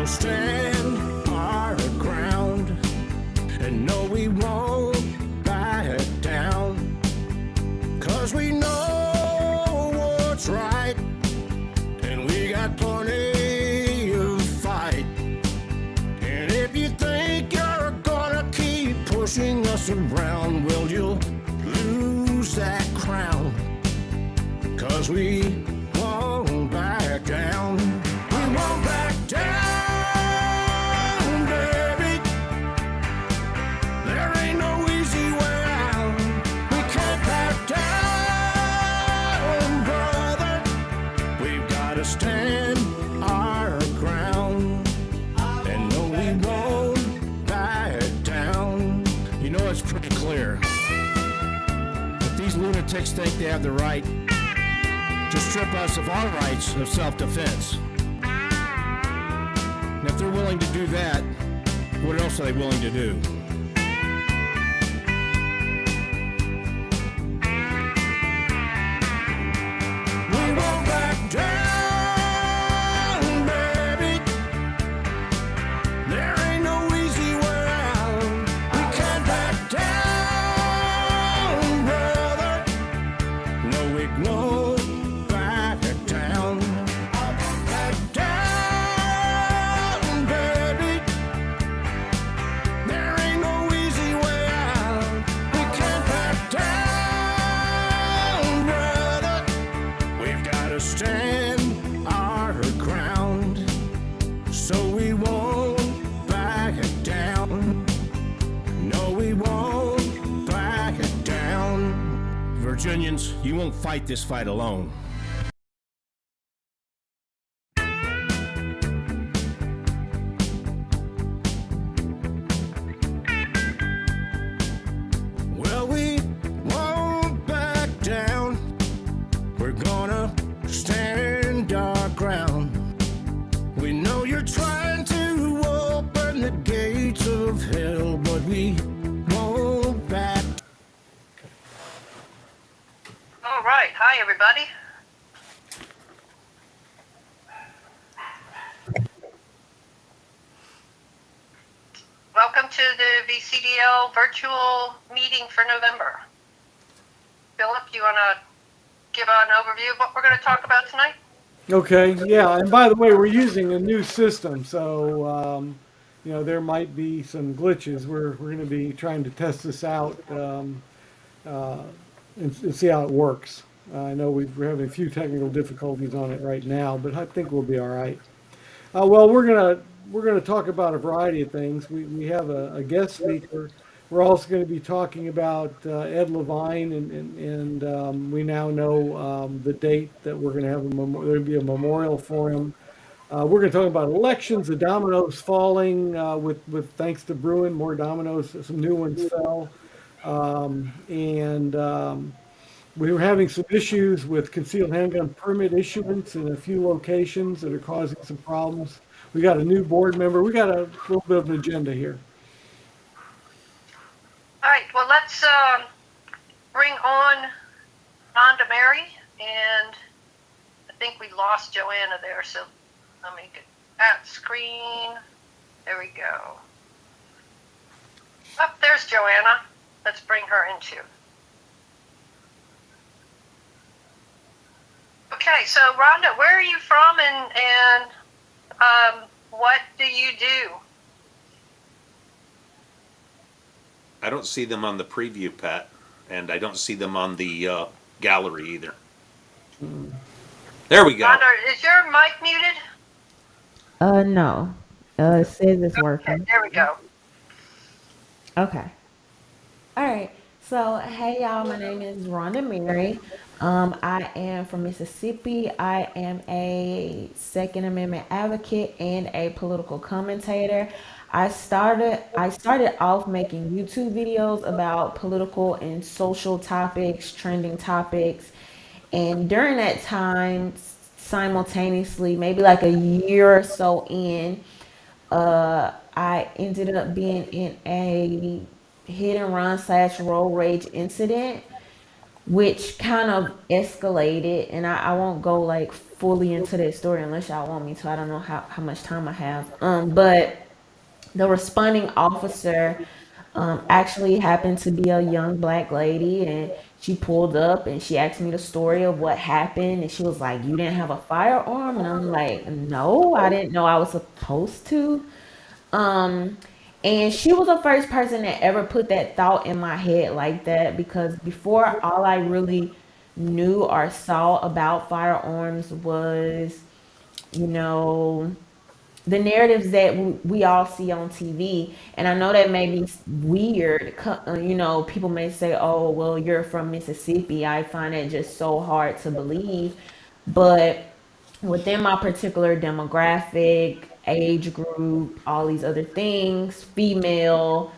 stand our ground, and no, we won't back down, 'cause we know what's right, and we got plenty of fight. And if you think you're gonna keep pushing us around, well, you'll lose that crown, 'cause we won't back down. We won't back down, baby. There ain't no easy way out. We can't back down, brother. We've gotta stand our ground, and no, we won't back down. You know, it's pretty clear that these lunatics think they have the right to strip us of our rights of self-defense. And if they're willing to do that, what else are they willing to do? We won't back down, baby. There ain't no easy way out. We can't back down, brother. No, we won't back down. Back down, baby. There ain't no easy way out. We can't back down, brother. We've gotta stand our ground, so we won't back down. No, we won't back down. Virginians, you won't fight this fight alone. Well, we won't back down. We're gonna stand our ground. We know you're trying to open the gates of hell, but we won't back. All right. Hi, everybody. Welcome to the VCDL virtual meeting for November. Philip, you want to give an overview of what we're going to talk about tonight? Okay, yeah, and by the way, we're using a new system, so you know, there might be some glitches. We're going to be trying to test this out and see how it works. I know we're having a few technical difficulties on it right now, but I think we'll be all right. Well, we're gonna talk about a variety of things. We have a guest speaker. We're also going to be talking about Ed Levine, and we now know the date that we're going to have there'll be a memorial for him. We're going to talk about elections, the dominoes falling with thanks to Bruin, more dominoes, some new ones fell, and we were having some issues with concealed handgun permit issuance in a few locations that are causing some problems. We got a new board member. We got a little bit of an agenda here. All right. Well, let's bring on Rhonda Mary, and I think we lost Joanna there, so let me get that screen. There we go. Oh, there's Joanna. Let's bring her in too. Okay, so Rhonda, where are you from, and what do you do? I don't see them on the preview, Pat, and I don't see them on the gallery either. There we go. Rhonda, is your mic muted? No. It says it's Okay, working. there we go. Okay. All right. So, hey y'all, my name is Rhonda Mary. I am from Mississippi. I am a Second Amendment advocate and a political commentator. I started off making YouTube videos about political and social topics, trending topics, and during that time, simultaneously, maybe like a year or so in, I ended up being in a hit and run / road rage incident which kind of escalated. And I won't go like fully into that story unless y'all want me to. I don't know how much time I have. But the responding officer actually happened to be a young black lady, and she pulled up and she asked me the story of what happened, and she was like, "You didn't have a firearm?" And I'm like, "No, I didn't know I was supposed to." um and she was the first person that ever put that thought in my head like that, because before, all I really knew or saw about firearms was, you know, the narratives that we all see on TV. And I know that may be weird. People may say, "Oh, well, you're from Mississippi." I find it just so hard to believe. But within my particular demographic, age group, all these other things, female,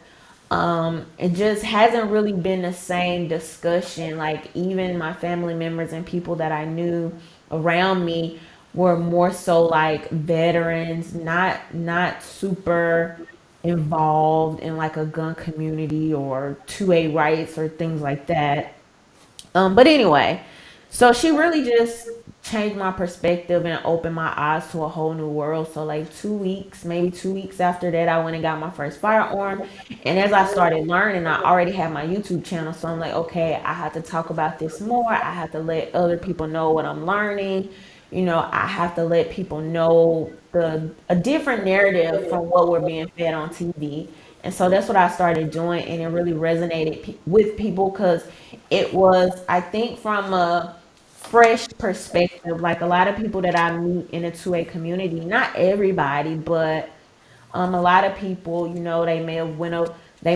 it just hasn't really been the same discussion. Like, even my family members and people that I knew around me were more so like veterans, not super involved in like a gun community or 2A rights or things like that. But anyway, so she really just changed my perspective and opened my eyes to a whole new world. So like 2 weeks, maybe 2 weeks after that, I went and got my first firearm. And as I started learning, I already had my YouTube channel. So I'm like, okay, I have to talk about this more. I have to let other people know what I'm learning. I have to let people know a different narrative from what we're being fed on TV. And so that's what I started doing, and it really resonated with people, because it was, I think, from a fresh perspective. Like, a lot of people that I meet in the 2A community, not everybody, but a lot of people, they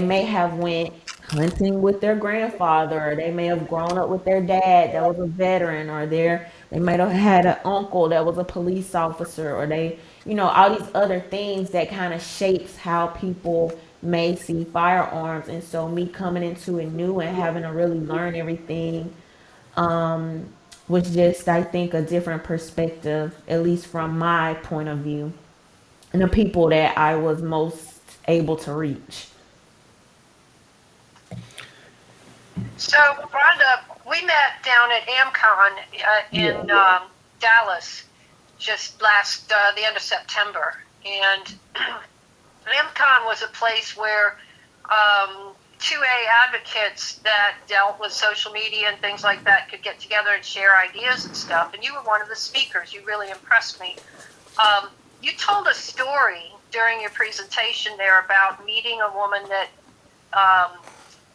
may have went hunting with their grandfather, or they may have grown up with their dad that was a veteran, or they might have had an uncle that was a police officer, or all these other things that kind of shapes how people may see firearms. And so me coming into it new and having to really learn everything was just, I think, a different perspective, at least from my point of view, and the people that I was most able to reach. So, Rhonda, we met down at AmCon Yeah. in Dallas just the end of September. And AmCon was a place where 2A advocates that dealt with social media and things like that could get together and share ideas and stuff. And you were one of the speakers. You really impressed me. You told a story during your presentation there about meeting a woman that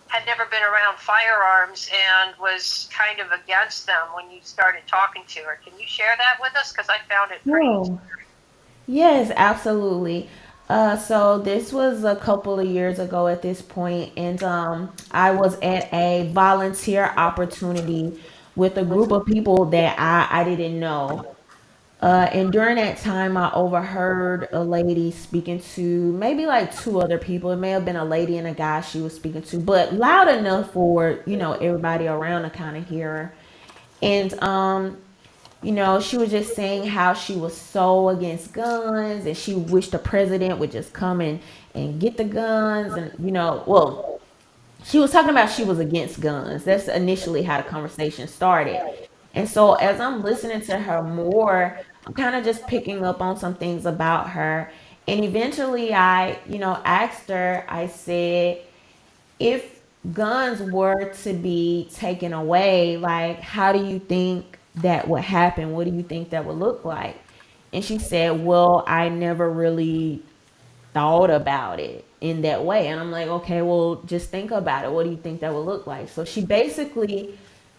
had never been around firearms and was kind of against them when you started talking to her. Can you share that with us? Because I found it pretty Oh, yes, absolutely. So this was a couple of years ago at this point, and I was at a volunteer opportunity with a group of people that I didn't know. And during that time, I overheard a lady speaking to maybe like two other people. It may have been a lady and a guy she was speaking to, but loud enough for, everybody around to kind of hear her. And, she was just saying how she was so against guns, and she wished the president would just come and get the guns. And, well, she was talking about she was against guns. That's initially how the conversation started. And so as I'm listening to her more, I'm kind of just picking up on some things about her. And eventually I, asked her, I said, if guns were to be taken away, like, how do you think that would happen? What do you think that would look like? And she said, well, I never really thought about it in that way. And I'm like, okay, well, just think about it. What do you think that would look like? So she basically,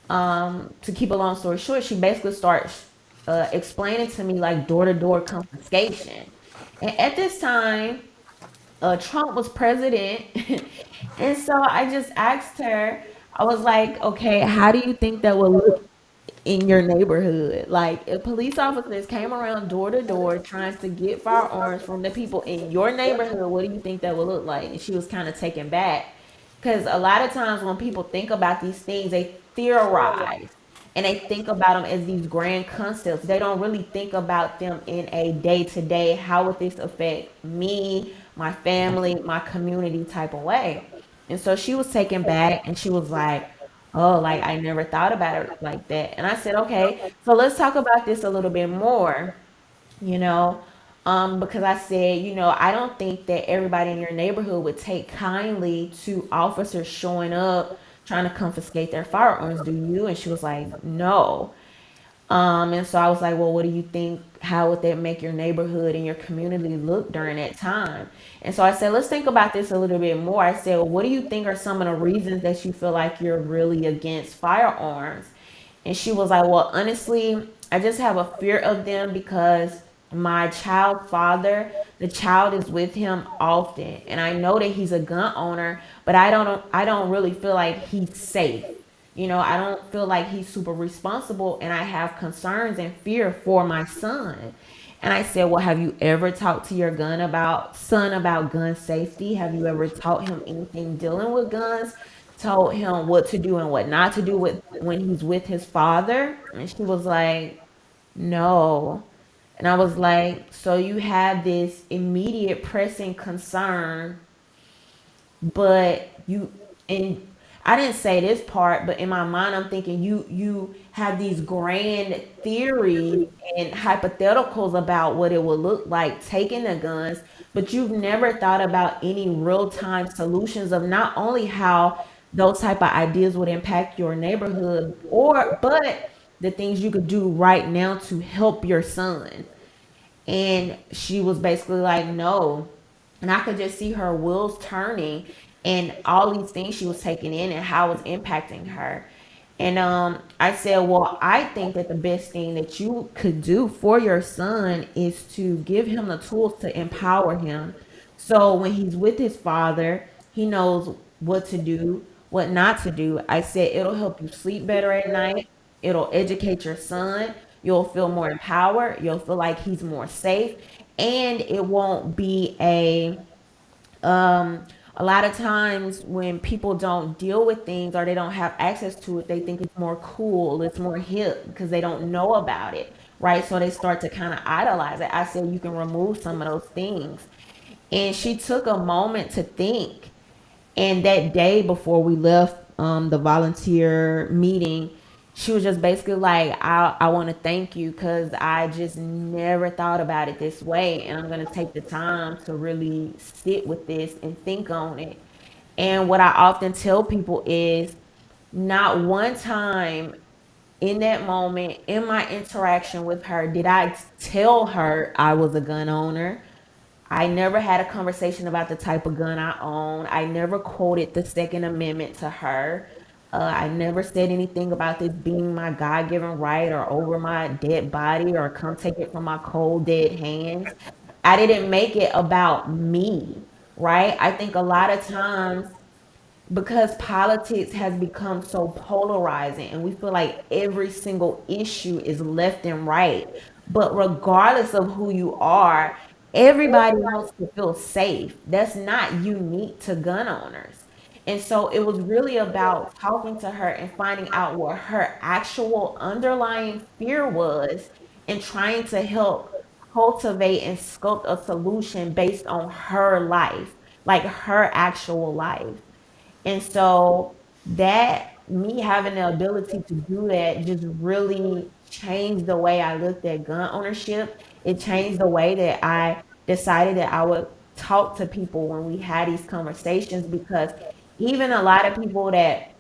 to keep a long story short, she basically starts explaining to me like door to door confiscation. And at this time, Trump was president. And so I just asked her, I was like, okay, how do you think that would look in your neighborhood? Like, if police officers came around door to door trying to get firearms from the people in your neighborhood, what do you think that would look like? And she was kind of taken back, because a lot of times when people think about these things, they theorize and they think about them as these grand concepts. They don't really think about them in a day to day, how would this affect me, my family, my community type of way. And so she was taken back and she was like, oh, like I never thought about it like that. And I said, okay, so let's talk about this a little bit more, you know, because I said, I don't think that everybody in your neighborhood would take kindly to officers showing up trying to confiscate their firearms, do you? And she was like, no. And so I was like, well, what do you think? How would that make your neighborhood and your community look during that time? And so I said, let's think about this a little bit more. I said, well, what do you think are some of the reasons that you feel like you're really against firearms? And she was like, well, honestly, I just have a fear of them because my child's father, the child is with him often. And I know that he's a gun owner, but I don't really feel like he's safe. I don't feel like he's super responsible, and I have concerns and fear for my son. And I said, well, have you ever talked to your son about gun safety? Have you ever taught him anything dealing with guns? Told him what to do and what not to do when he's with his father? And she was like, no. And I was like, so you have this immediate pressing concern, but you and I didn't say this part, but in my mind I'm thinking you have these grand theories and hypotheticals about what it would look like taking the guns, but you've never thought about any real-time solutions of not only how those type of ideas would impact your neighborhood, but the things you could do right now to help your son. And she was basically like, no. And I could just see her wheels turning and all these things she was taking in and how it was impacting her. And I said, well, I think that the best thing that you could do for your son is to give him the tools to empower him. So when he's with his father, he knows what to do, what not to do. I said, it'll help you sleep better at night. It'll educate your son. You'll feel more empowered. You'll feel like he's more safe. And it won't be a lot of times when people don't deal with things or they don't have access to it, they think it's more cool, it's more hip because they don't know about it, right? So they start to kind of idolize it. I said you can remove some of those things. And she took a moment to think. And that day before we left the volunteer meeting, she was just basically like, I want to thank you because I just never thought about it this way. And I'm going to take the time to really sit with this and think on it. And what I often tell people is not one time in that moment, in my interaction with her, did I tell her I was a gun owner. I never had a conversation about the type of gun I own. I never quoted the Second Amendment to her. I never said anything about this being my God given right or over my dead body or come take it from my cold, dead hands. I didn't make it about me, right? I think a lot of times because politics has become so polarizing and we feel like every single issue is left and right. But regardless of who you are, everybody wants to feel safe. That's not unique to gun owners. And so it was really about talking to her and finding out what her actual underlying fear was and trying to help cultivate and sculpt a solution based on her life, like her actual life. And so that me having the ability to do that just really changed the way I looked at gun ownership. It changed the way that I decided that I would talk to people when we had these conversations because even a lot of people that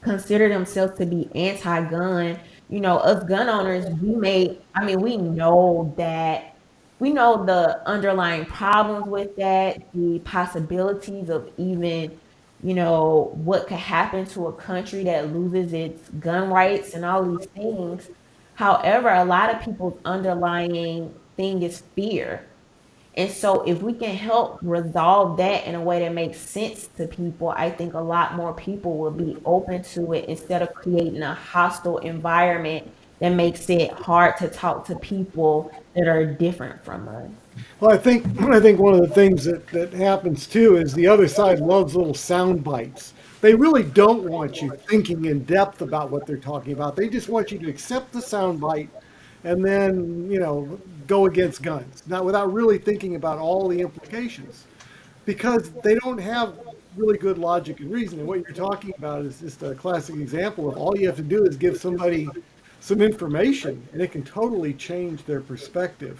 consider themselves to be anti-gun, us gun owners, we know that we know the underlying problems with that, the possibilities of even, what could happen to a country that loses its gun rights and all these things. However, a lot of people's underlying thing is fear. And so, if we can help resolve that in a way that makes sense to people, I think a lot more people will be open to it instead of creating a hostile environment that makes it hard to talk to people that are different from us. Well, I think one of the things that happens too is the other side loves little sound bites. They really don't want you thinking in depth about what they're talking about. They just want you to accept the sound bite and then, go against guns. Not without really thinking about all the implications. Because they don't have really good logic and reason. And what you're talking about is just a classic example of all you have to do is give somebody some information, and it can totally change their perspective.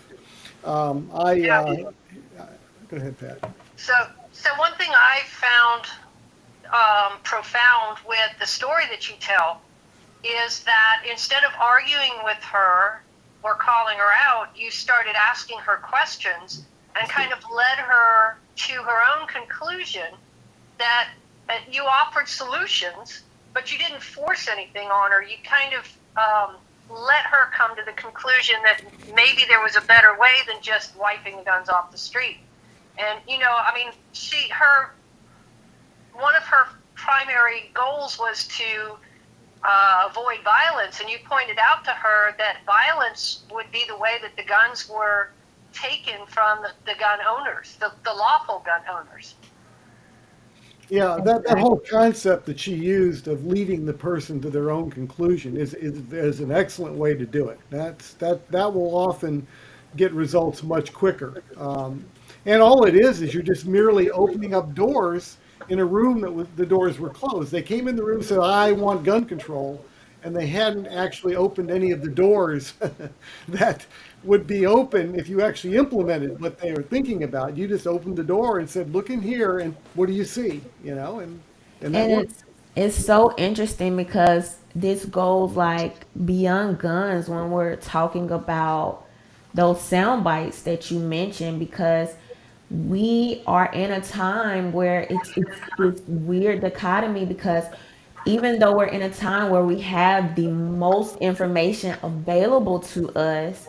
Yeah. Go ahead, Pat. So one thing I found profound with the story that you tell is that instead of arguing with her or calling her out, you started asking her questions and kind of led her to her own conclusion that you offered solutions, but you didn't force anything on her. You kind of let her come to the conclusion that maybe there was a better way than just wiping the guns off the street. And, I mean, one of her primary goals was to avoid violence, and you pointed out to her that violence would be the way that the guns were taken from the gun owners, the lawful gun owners. Yeah, that whole concept that she used of leading the person to their own conclusion is an excellent way to do it. That will often get results much quicker. And all it is you're just merely opening up doors in a room the doors were closed. They came in the room and said, "I want gun control," and they hadn't actually opened any of the doors that would be open if you actually implemented what they were thinking about. You just opened the door and said, "Look in here, and what do you see?" And that And worked. it's so interesting because this goes like beyond guns when we're talking about those sound bites that you mentioned, because we are in a time where it's this weird dichotomy, because even though we're in a time where we have the most information available to us,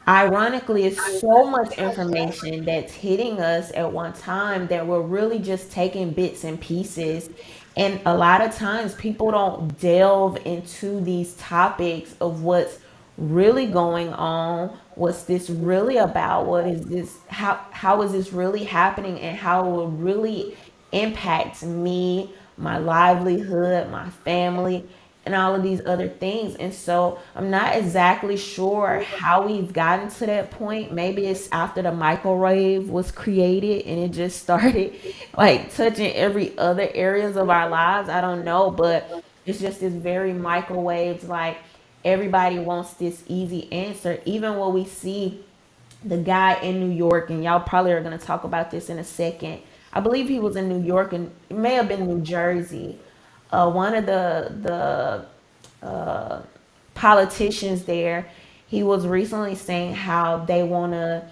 ironically, it's so much information that's hitting us at one time that we're really just taking bits and pieces. And a lot of times people don't delve into these topics of what's really going on. What's this really about? What is this? How is this really happening? And how it will really impact me, my livelihood, my family, and all of these other things. And so I'm not exactly sure how we've gotten to that point. Maybe it's after the microwave was created and it just started like touching every other areas of our lives. I don't know, but it's just this very microwaves, like everybody wants this easy answer. Even when we see the guy in New York, and y'all probably are going to talk about this in a second. I believe he was in New York, and it may have been New Jersey. One of the politicians there, he was recently saying how they want to,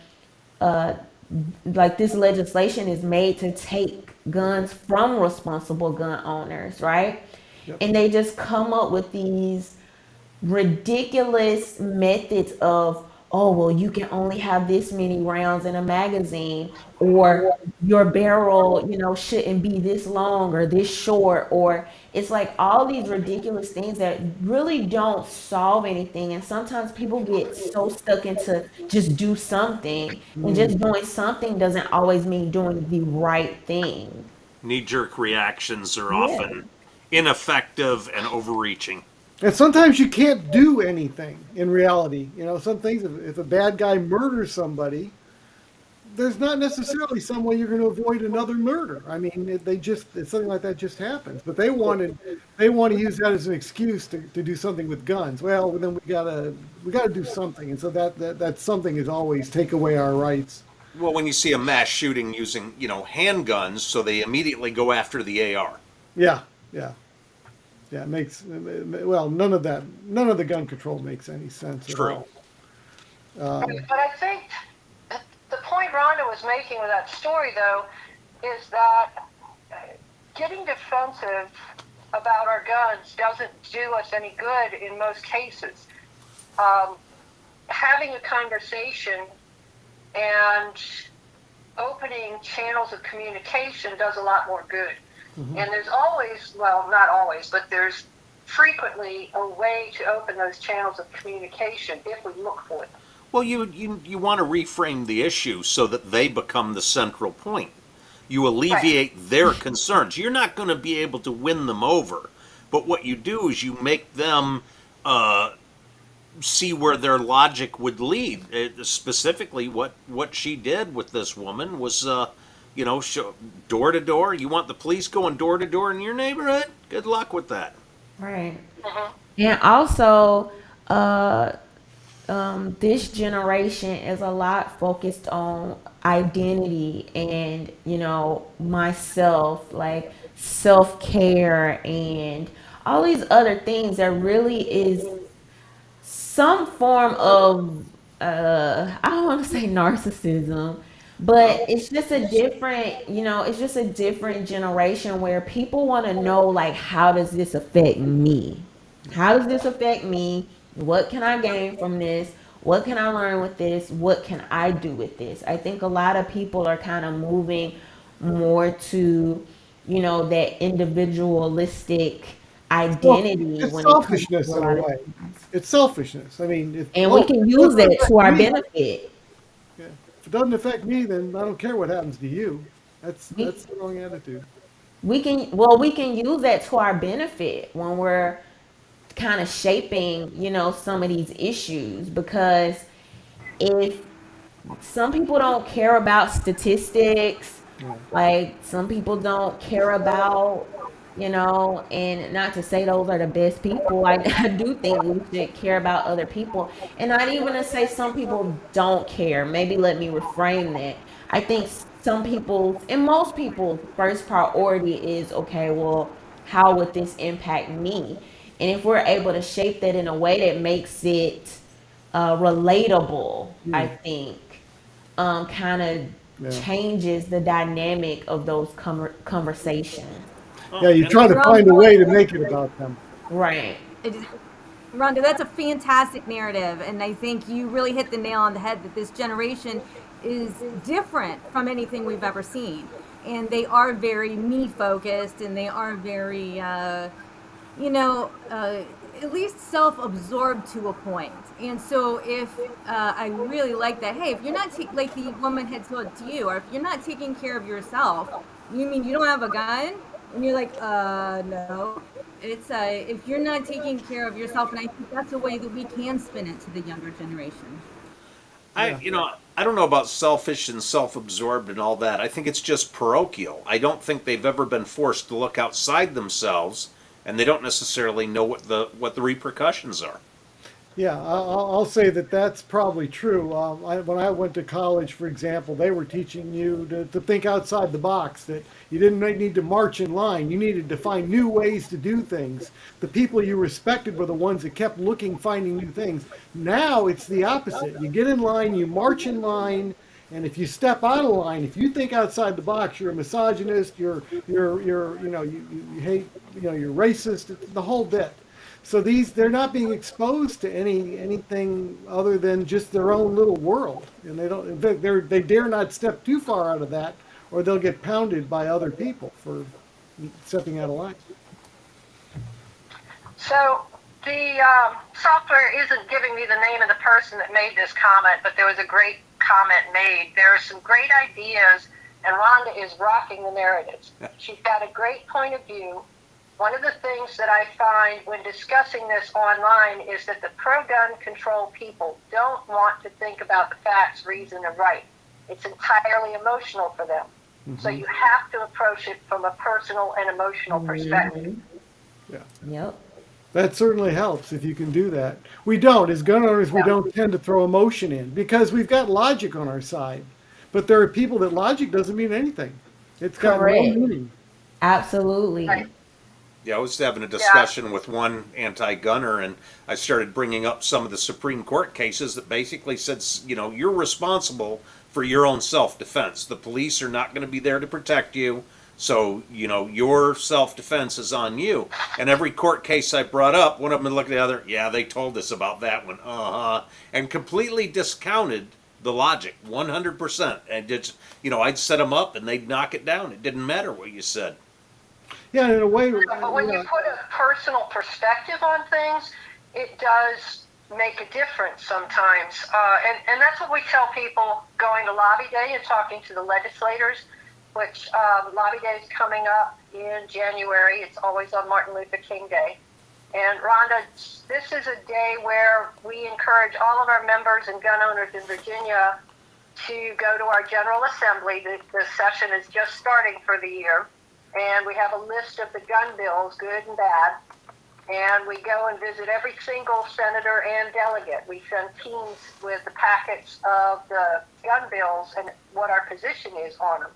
like, this legislation is made to take guns from responsible gun owners, right? Yep. And they just come up with these ridiculous methods of, oh well, you can only have this many rounds in a magazine, or your barrel, shouldn't be this long or this short, or it's like all these ridiculous things that really don't solve anything. And sometimes people get so stuck into just do something, and just doing something doesn't always mean doing the right thing. Knee-jerk reactions are Yeah. often ineffective and overreaching. And sometimes you can't do anything in reality. Some things, if a bad guy murders somebody, there's not necessarily some way you're going to avoid another murder. I mean, something like that just happens. But they want to use that as an excuse to do something with guns. Well, then we gotta do something. And so that something is always take away our rights. Well, when you see a mass shooting using, handguns, so they immediately go after the AR. Yeah, yeah. Yeah, it makes, well, none of the gun control makes any sense at True. all. But I think the point Rhonda was making with that story, though, is that getting defensive about our guns doesn't do us any good in most cases. Having a conversation and opening channels of communication does a lot more good. And there's always, well, not always, but there's frequently a way to open those channels of communication if we look for them. Well, you want to reframe the issue so that they become the central point. You alleviate their concerns. You're not going to be able to win them over, but what you do is you make them see where their logic would lead. Specifically, what she did with this woman was show door to door. You want the police going door to door in your neighborhood? Good luck with that. Right. Mhm. And also, uh, this generation is a lot focused on identity and, myself, like self care and all these other things that really is some form of I don't want to say narcissism, but it's just a different generation where people want to know, like, how does this affect me? How does this affect me? What can I gain from this? What can I learn with this? What can I do with this? I think a lot of people are kind of moving more to, that individualistic Well, identity it's when it comes to selfishness a in a lot of way. things. It's selfishness. I mean, And we can it use doesn't that affect to our me. benefit. Yeah. If it doesn't affect me, then I don't care what happens to you. We That's the wrong attitude. we can use that to our benefit when we're kind of shaping, some of these issues, because if some people don't care about statistics, Yeah. like some people don't care about, and not to say those are the best people. I do think we should care about other people, and not even to say some people don't care. Maybe let me reframe that. I think some people's and most people's first priority is, okay, well, how would this impact me? And if we're able to shape that in a way that makes it relatable, I Mm, think kind of yeah. changes the dynamic of those conversations. Yeah. Oh, You and try to You're on find a way point. to make it about them. Right. It- Rhonda, that's a fantastic narrative. And I think you really hit the nail on the head that this generation is different from anything we've ever seen. And they are very me focused and they are very, you know, uh, at least self absorbed to a point. And so, if I really like that, hey, if you're not, like the woman had told to you, or if you're not taking care of yourself, you mean you don't have a gun? And you're like, no. It's if you're not taking care of yourself, and I think that's a way that we can spin it to the younger generation. I, Yeah. you know, I don't know about selfish and self-absorbed and all that. I think it's just parochial. I don't think they've ever been forced to look outside themselves, and they don't necessarily know what the repercussions are. Yeah, I'll say that that's probably true. When I went to college, for example, they were teaching you to think outside the box, that you didn't need to march in line. You needed to find new ways to do things. The people you respected were the ones that kept looking, finding new things. Now it's the opposite. You get in line, you march in line, and if you step out of line, if you think outside the box, you're a misogynist, you hate, you're racist, the whole bit. So they're not being exposed to anything other than just their own little world, and they don't. In fact, they dare not step too far out of that, or they'll get pounded by other people for stepping out of line. So the software isn't giving me the name of the person that made this comment, but there was a great comment made. There are some great ideas, and Rhonda is rocking the narratives. She's got a great point of view. One of the things that I find when discussing this online is that the pro-gun control people don't want to think about the facts, reason, and right. It's entirely emotional for them. So you have to approach it from a personal and emotional perspective. Yeah, Yep. that certainly helps if you can do that. We don't, as gun owners, we Yeah. don't tend to throw emotion in because we've got logic on our side. But there are people that logic doesn't mean anything. It's got no Correct. meaning. Absolutely. Right. Yeah, I was having a Yeah. discussion with one anti-gunner, and I started bringing up some of the Supreme Court cases that basically said, you're responsible for your own self-defense. The police are not going to be there to protect you, so your self-defense is on you. And every court case I brought up, one of them would look at the other. Yeah, they told us about that one. And completely discounted the logic, 100%. And just, I'd set them up, and they'd knock it down. It didn't matter what you said. Yeah, in a way, But when you put a personal perspective on things, it does make a difference sometimes. And that's what we tell people going to Lobby Day and talking to the legislators, which Lobby Day is coming up in January. It's always on Martin Luther King Day. And Rhonda, this is a day where we encourage all of our members and gun owners in Virginia to go to our General Assembly. The session is just starting for the year, and we have a list of the gun bills, good and bad, and we go and visit every single senator and delegate. We send teams with the packets of the gun bills and what our position is on them.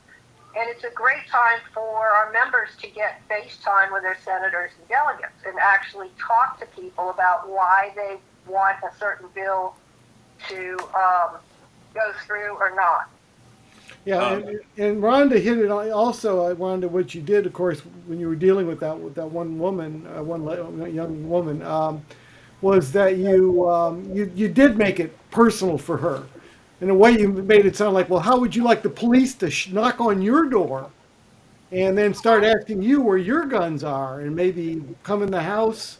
And it's a great time for our members to get face time with their senators and delegates and actually talk to people about why they want a certain bill to go through or not. Yeah, and Rhonda hit it also. Rhonda, what you did, of course, when you were dealing with that one woman, young woman, was that you did make it personal for her. In a way, you made it sound like, well, how would you like the police to knock on your door and then start asking you where your guns are and maybe come in the house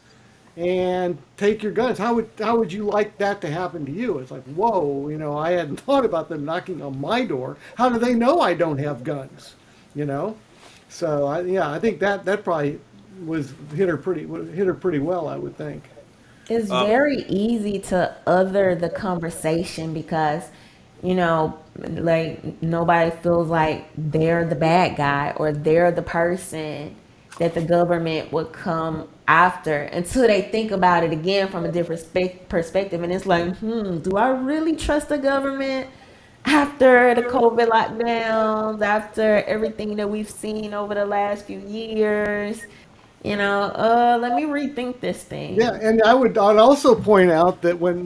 and take your guns? How would you like that to happen to you? It's like, whoa, I hadn't thought about them knocking on my door. How do they know I don't have guns? You know, so I think that probably hit her pretty well, I would think. It's very easy to other the conversation because, like nobody feels like they're the bad guy or they're the person that the government would come after until they think about it again from a different perspective. And it's like, do I really trust the government after the COVID lockdowns, after everything that we've seen over the last few years? Let me rethink this thing. Yeah, and I'd also point out that when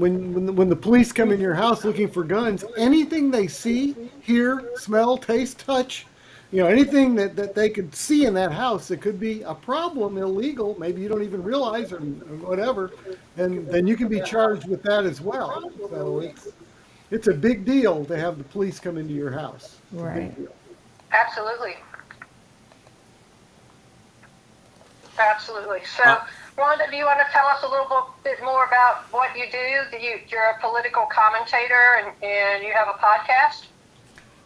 the police come in your house looking for guns, anything they see, hear, smell, taste, touch, anything that they could see in that house that could be a problem, illegal, maybe you don't even realize or whatever, and then you can be charged with that as well. So it's a big deal to have the police come into your house. It's a Right. big deal. Absolutely. Absolutely. So, Rhonda, do you want to tell us a little bit more about what you do? You're a political commentator and you have a podcast?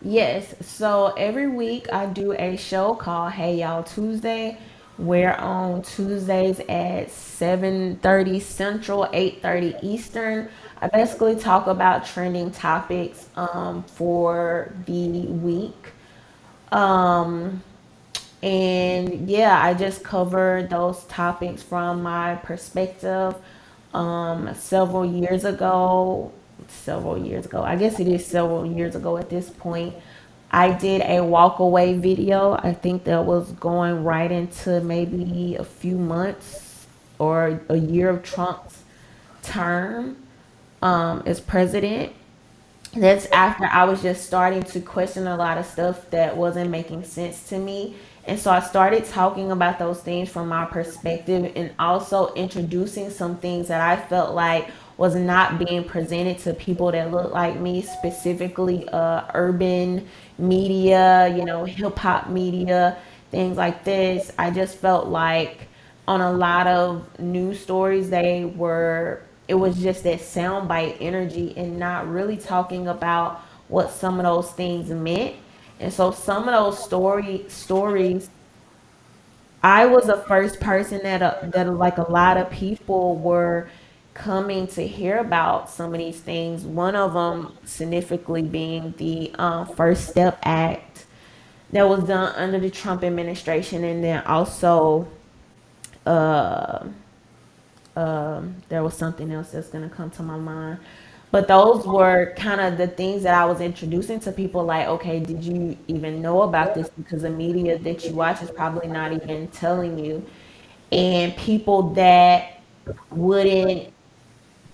Yes. So every week I do a show called Hey Y'all Tuesday. Where on Tuesdays at 7:30 Central, 8:30 Eastern, I basically talk about trending topics for the week. Um, And yeah, I just covered those topics from my perspective. Several years ago, I guess it is several years ago at this point, I did a walk away video. I think that was going right into maybe a few months or a year of Trump's term as president. That's after I was just starting to question a lot of stuff that wasn't making sense to me. And so I started talking about those things from my perspective and also introducing some things that I felt like was not being presented to people that look like me, specifically urban media, hip hop media, things like this. I just felt like on a lot of news stories, it was just that soundbite energy and not really talking about what some of those things meant. And so some of those stories, I was the first person that like a lot of people were coming to hear about some of these things. One of them significantly being the First Step Act that was done under the Trump administration, and then also uh, there was something else that's going to come to my mind. But those were kind of the things that I was introducing to people like, okay, did you even know about this? Because the media that you watch is probably not even telling you. And people that wouldn't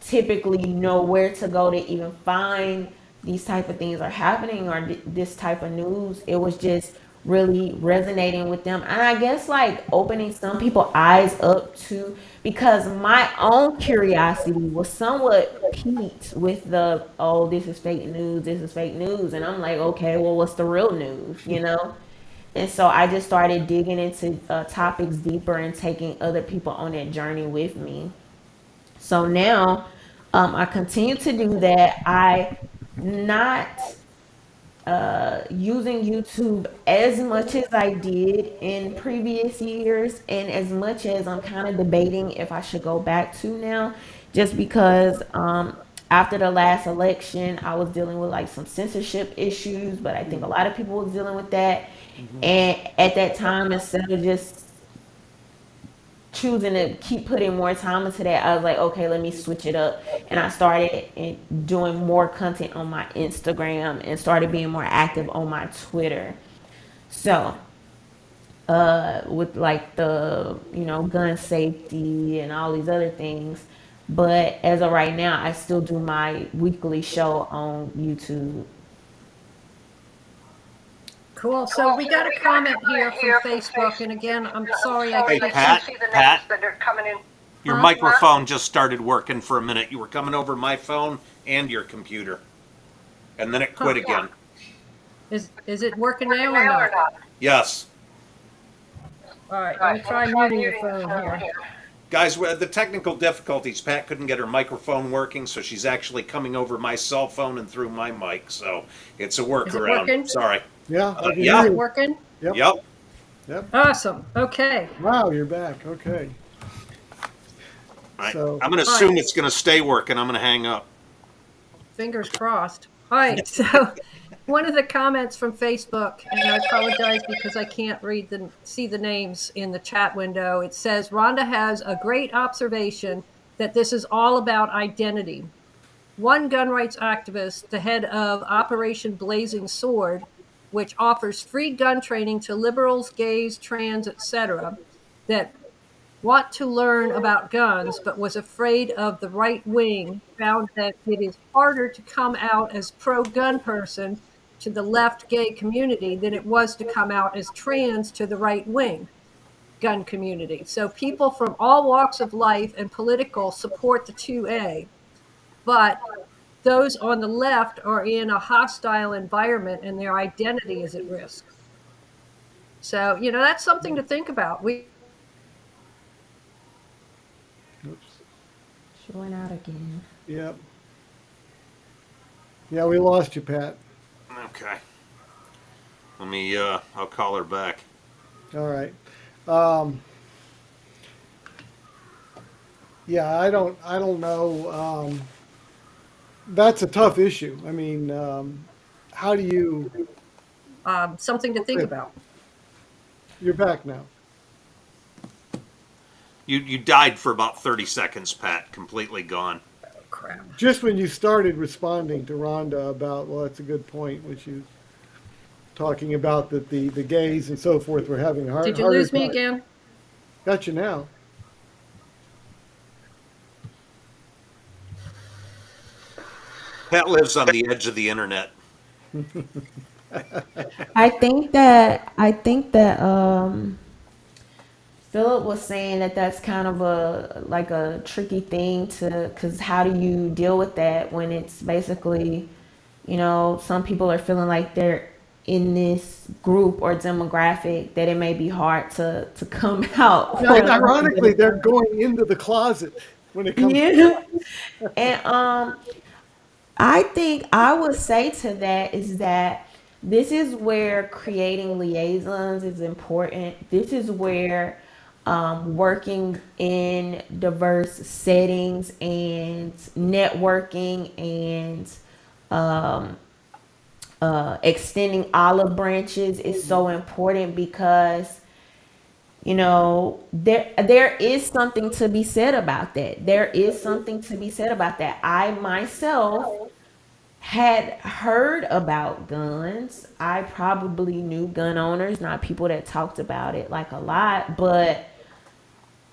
typically know where to go to even find these type of things are happening or this type of news, it was just really resonating with them, and I guess like opening some people eyes up to, because my own curiosity was somewhat piqued with the, oh, this is fake news, this is fake news, and I'm like, okay, well, what's the real news? And so I just started digging into topics deeper and taking other people on that journey with me. So now I continue to do that. I not using YouTube as much as I did in previous years, and as much as I'm kind of debating if I should go back to now, just because after the last election, I was dealing with like some censorship issues, but I think a lot of people was dealing with that. And at that time, instead of just choosing to keep putting more time into that, I was like, okay, let me switch it up. And I started doing more content on my Instagram and started being more active on my Twitter. So, with like the, gun safety and all these other things. But as of right now, I still do my weekly show on YouTube. Cool. So we got a comment here from Facebook, and again, I'm sorry I Hey, can't Pat, see. See the names Pat, that are coming in. your Huh? microphone just started working for a minute. You were coming over my phone and your computer, and then it quit Huh. again. Is it working Working now or now or not? not? Yes. All right, let me try muting your phone here. Guys, the technical difficulties, Pat couldn't get her microphone working, so she's actually coming over my cell phone and through my mic. So it's a Is it workaround. working? Sorry. Yeah, I can Yeah. hear you. Working? Yep, Yep. yep. Awesome. Okay. Wow, you're back. Okay. Right. So, I'm going to All assume right. it's going to stay working. I'm going to hang up. Fingers crossed. All right. So one of the comments from Facebook, and I apologize because I can't see the names in the chat window. It says Rhonda has a great observation that this is all about identity. One gun rights activist, the head of Operation Blazing Sword, which offers free gun training to liberals, gays, trans, etc., that want to learn about guns but was afraid of the right wing, found that it is harder to come out as pro-gun person to the left gay community than it was to come out as trans to the right wing gun community. So people from all walks of life and political support the 2A, but those on the left are in a hostile environment and their identity is at risk. So, that's something to think about. oops. She went out again. Yep. Yeah, we lost you, Pat. Okay. I'll call her back. All right. Um, yeah, I don't know. That's a tough issue. I mean, how do you? Something to think about. You're back now. You died for about 30 seconds, Pat. Completely gone. Oh, crap. Just when you started responding to Rhonda about, well, that's a good point, which you talking about that the gays and so forth were having a Did you harder lose me time. again? Got you now. Pat lives on the edge of the internet. I think that Philip was saying that that's kind of a tricky thing to, because how do you deal with that when it's basically, some people are feeling like they're in this group or demographic that it may be hard to come out. Yeah, and ironically, they're going into the closet when it comes. Yeah. And I think I would say to that is that this is where creating liaisons is important. This is where working in diverse settings and networking and extending olive branches is so important because there is something to be said about that. There is something to be said about that. I myself had heard about guns. I probably knew gun owners, not people that talked about it like a lot, but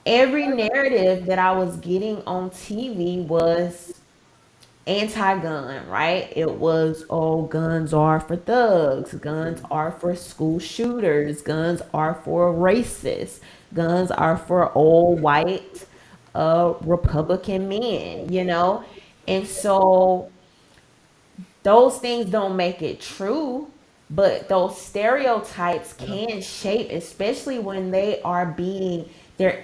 every narrative that I was getting on TV was anti-gun, right? It was, oh, guns are for thugs, guns are for school shooters, guns are for racists, guns are for old white Republican men. And so those things don't make it true, but those stereotypes can shape, especially when they're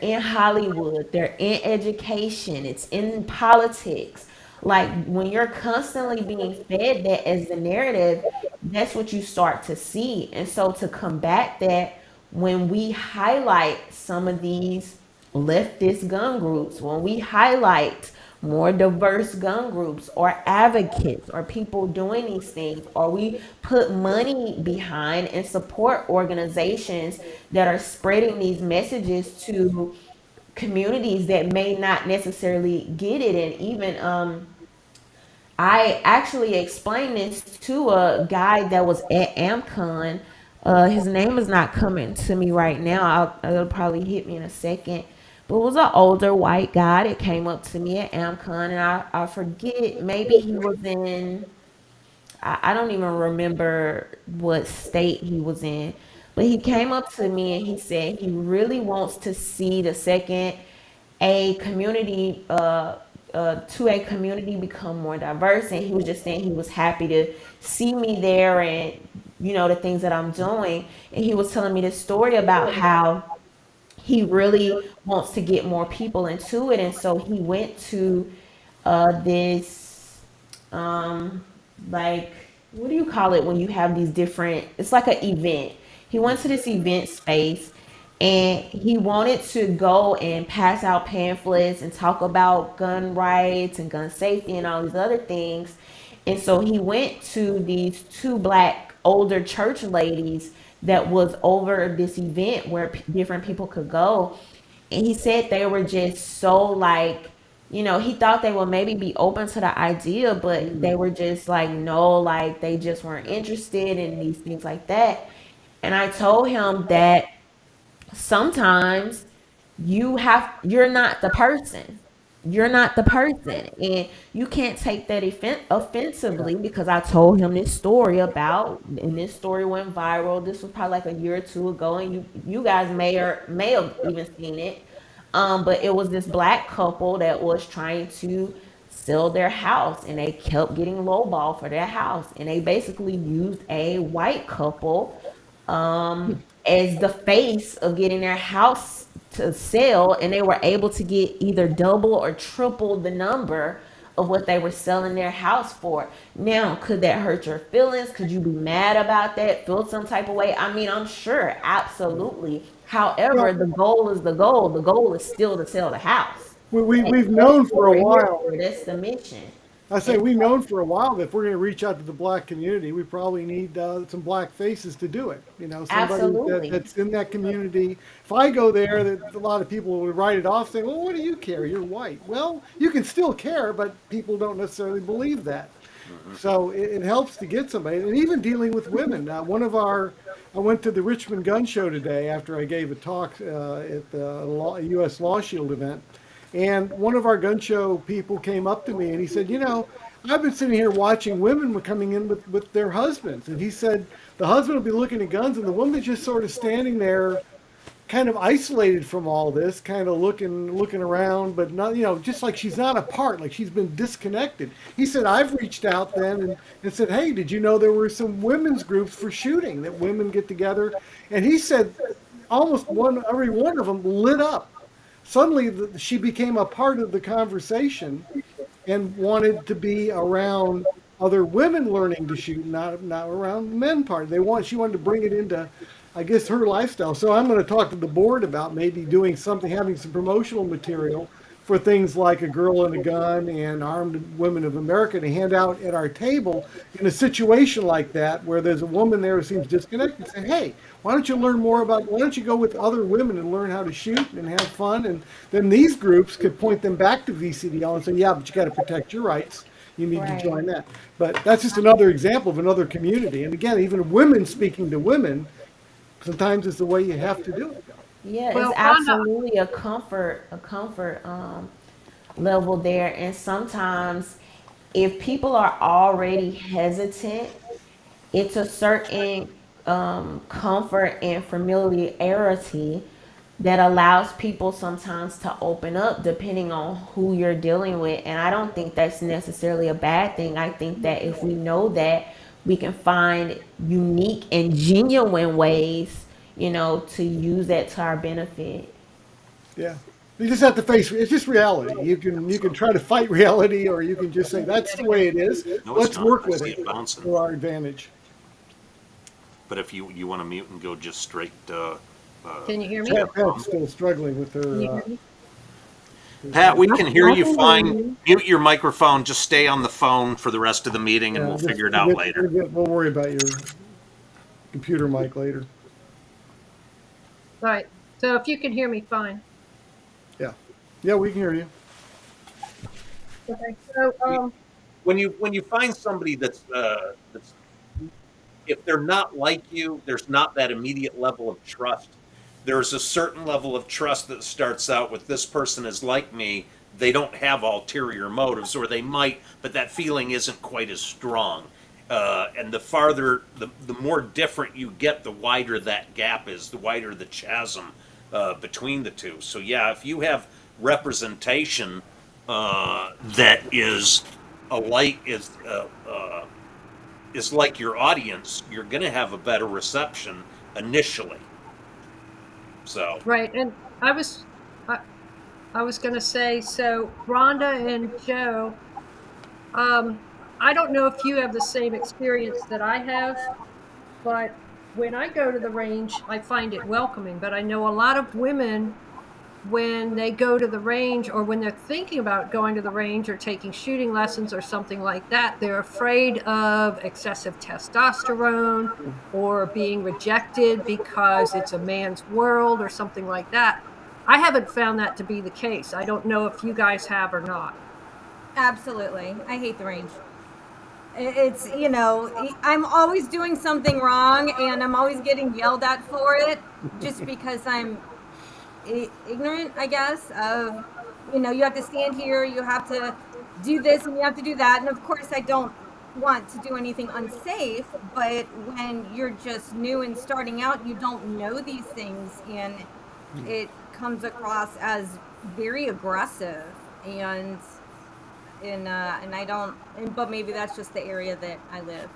in Hollywood, they're in education, it's in politics. Like when you're constantly being fed that as the narrative, that's what you start to see. And so to combat that, when we highlight some of these leftist gun groups, when we highlight more diverse gun groups or advocates or people doing these things, or we put money behind and support organizations that are spreading these messages to communities that may not necessarily get it. And even I actually explained this to a guy that was at AmCon. His name is not coming to me right now. It'll probably hit me in a second. But it was an older white guy that came up to me at AmCon, and I forget, maybe he was in, I don't even remember what state he was in, but he came up to me and he said he really wants to see the second a community, to a community become more diverse. And he was just saying he was happy to see me there and, the things that I'm doing. And he was telling me this story about how he really wants to get more people into it. And so he went to this like, what do you call it when you have these different, it's like an event. He went to this event space and he wanted to go and pass out pamphlets and talk about gun rights and gun safety and all these other things. And so he went to these two black older church ladies that was over this event where different people could go. And he said they were just so like, he thought they would maybe be open to the idea, but they were just like, no, like they just weren't interested in these things like that. And I told him that sometimes you're not the person. You're not the person. And you can't take that offensively, because I told him this story about, and this story went viral. This was probably like a year or two ago, and you guys may have even seen it. But it was this black couple that was trying to sell their house, and they kept getting lowball for their house, and they basically used a white couple as the face of getting their house to sell, and they were able to get either double or triple the number of what they were selling their house for. Now, could that hurt your feelings? Could you be mad about that? Feel some type of way? I mean, I'm sure, absolutely. However, the goal is the goal. The goal is still to sell the house. We've That's known what for a we're here while. for. That's the mission. I say we've known for a while that if we're going to reach out to the black community, we probably need some black faces to do it. Somebody Absolutely. that's in that community. If I go there, that a lot of people would write it off, saying, "Well, what do you care? You're white." Well, you can still care, but people don't necessarily believe that. So it helps to get somebody, and even dealing with women. I went to the Richmond Gun Show today after I gave a talk at the U.S. Law Shield event. And one of our gun show people came up to me and he said, I've been sitting here watching women coming in with their husbands. And he said the husband will be looking at guns and the woman's just sort of standing there kind of isolated from all this, kind of looking around, but not, just like she's not a part, like she's been disconnected. He said, I've reached out then and said, hey, did you know there were some women's groups for shooting, that women get together? And he said almost every one of them lit up. Suddenly she became a part of the conversation and wanted to be around other women learning to shoot, not around men part. She wanted to bring it into, I guess, her lifestyle. So I'm going to talk to the board about maybe doing something, having some promotional material for things like A Girl and a Gun and Armed Women of America to hand out at our table in a situation like that, where there's a woman there who seems disconnected, say, hey, why don't you go with other women and learn how to shoot and have fun? And then these groups could point them back to VCDL and say, yeah, but you got to protect your rights. You need to join that. But that's just another example of another community. And again, even women speaking to women, sometimes it's the way you have to do it. Yeah, Well, it's Rhonda, absolutely a comfort level there. And sometimes if people are already hesitant, it's a certain comfort and familiarity that allows people sometimes to open up depending on who you're dealing with. And I don't think that's necessarily a bad thing. I think that if we know that, we can find unique and genuine ways, to use that to our benefit. Yeah. You just have to face it. It's just reality. You can try to fight reality, or you can just say that's the way it is. No, Let's it's not. work I with see it it bouncing. for our advantage. But if you want to mute and go just straight, can you hear me? Pat's still struggling with Can you her. hear me? Pat, we I, can hear I you can hear fine. you. Mute your microphone. Just stay on the phone for the rest of the meeting, and Yeah, we'll just figure it out later. we'll worry about your computer mic later. Right. So if you can hear me fine. Yeah. Yeah, we can hear you. Okay. So When you find somebody that's if they're not like you, there's not that immediate level of trust. There's a certain level of trust that starts out with this person is like me. They don't have ulterior motives, or they might, but that feeling isn't quite as strong. And the farther, the more different you get, the wider that gap is, the wider the chasm between the two. So yeah, if you have representation that is like your audience, you're going to have a better reception initially. So, right, and I, I was going to say, so Rhonda and Joe, I don't know if you have the same experience that I have, but when I go to the range, I find it welcoming. But I know a lot of women, when they go to the range or when they're thinking about going to the range or taking shooting lessons or something like that, they're afraid of excessive testosterone or being rejected because it's a man's world or something like that. I haven't found that to be the case. I don't know if you guys have or not. Absolutely. I hate the range. It's, I'm always doing something wrong and I'm always getting yelled at for it just because I'm ignorant, I guess, of, you have to stand here, you have to do this and you have to do that. And of course, I don't want to do anything unsafe, but when you're just new and starting out, you don't know these things and it comes across as very aggressive and I don't, but maybe that's just the area that I live.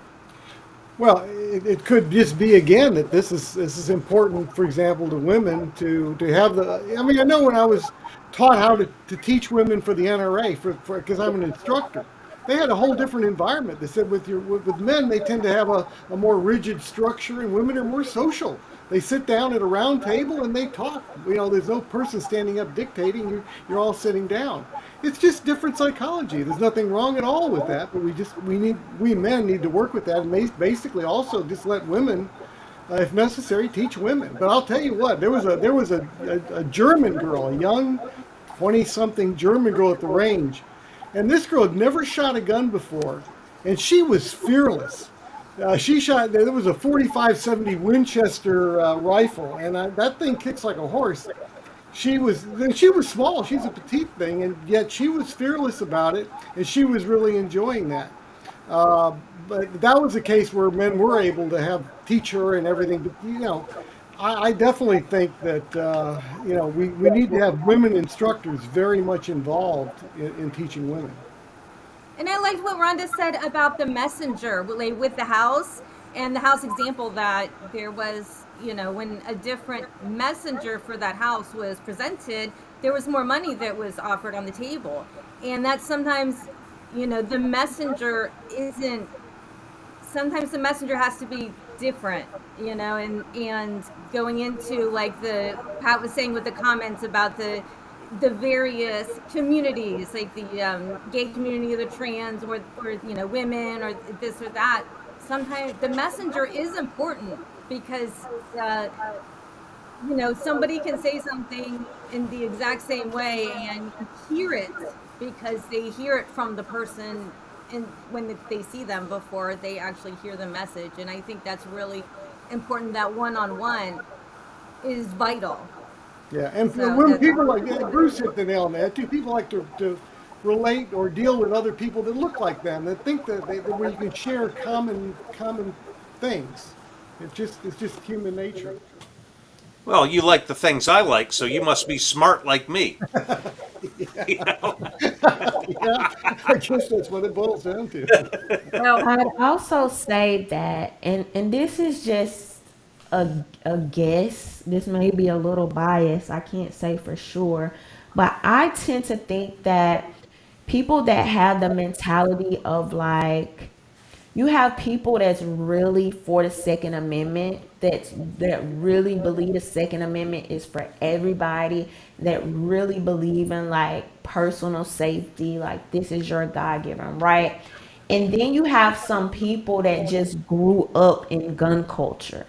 Well, it could just be again that this is important, for example, to women to have the. I mean, I know when I was taught how to teach women for the NRA for because I'm an instructor, they had a whole different environment. They said with men they tend to have a more rigid structure, and women are more social. They sit down at a round table and they talk. There's no person standing up dictating. You're all sitting down. It's just different psychology. There's nothing wrong at all with that, but we men need to work with that and basically also just let women, if necessary, teach women. But I'll tell you what, there was a German girl, a young 20-something German girl at the range, and this girl had never shot a gun before, and she was fearless. She shot. There was a 45-70 Winchester rifle, and that thing kicks like a horse. She was small. She's a petite thing, and yet she was fearless about it, and she was really enjoying that. Uh, but that was a case where men were able to teach her and everything. But I definitely think that we need to have women instructors very much involved in teaching women. And I liked what Rhonda said about the messenger with the house and the house example that there was, when a different messenger for that house was presented, there was more money that was offered on the table. And that sometimes, the messenger isn't, sometimes the messenger has to be different, and going into like the Pat was saying with the comments about the various communities, like the gay community, the trans, or women, or this or that. Sometimes the messenger is important because somebody can say something in the exact same way and hear it because they hear it from the person and when they see them before they actually hear the message. And I think that's really important. That one-on-one is vital. Yeah, and So when people Bruce hit the nail on the head too. People like to relate or deal with other people that look like them, that think that where you can share common things. It's just human nature. well, you like the things I like, so you must be smart like me. You know? Yeah, I guess that's what it boils down to. Well, I'd also say that, and this is just a guess. This may be a little biased. I can't say for sure, but I tend to think that people that have the mentality of like, You have people that's really for the Second Amendment, that really believe the Second Amendment is for everybody, that really believe in like personal safety, like this is your God given right. And then you have some people that just grew up in gun culture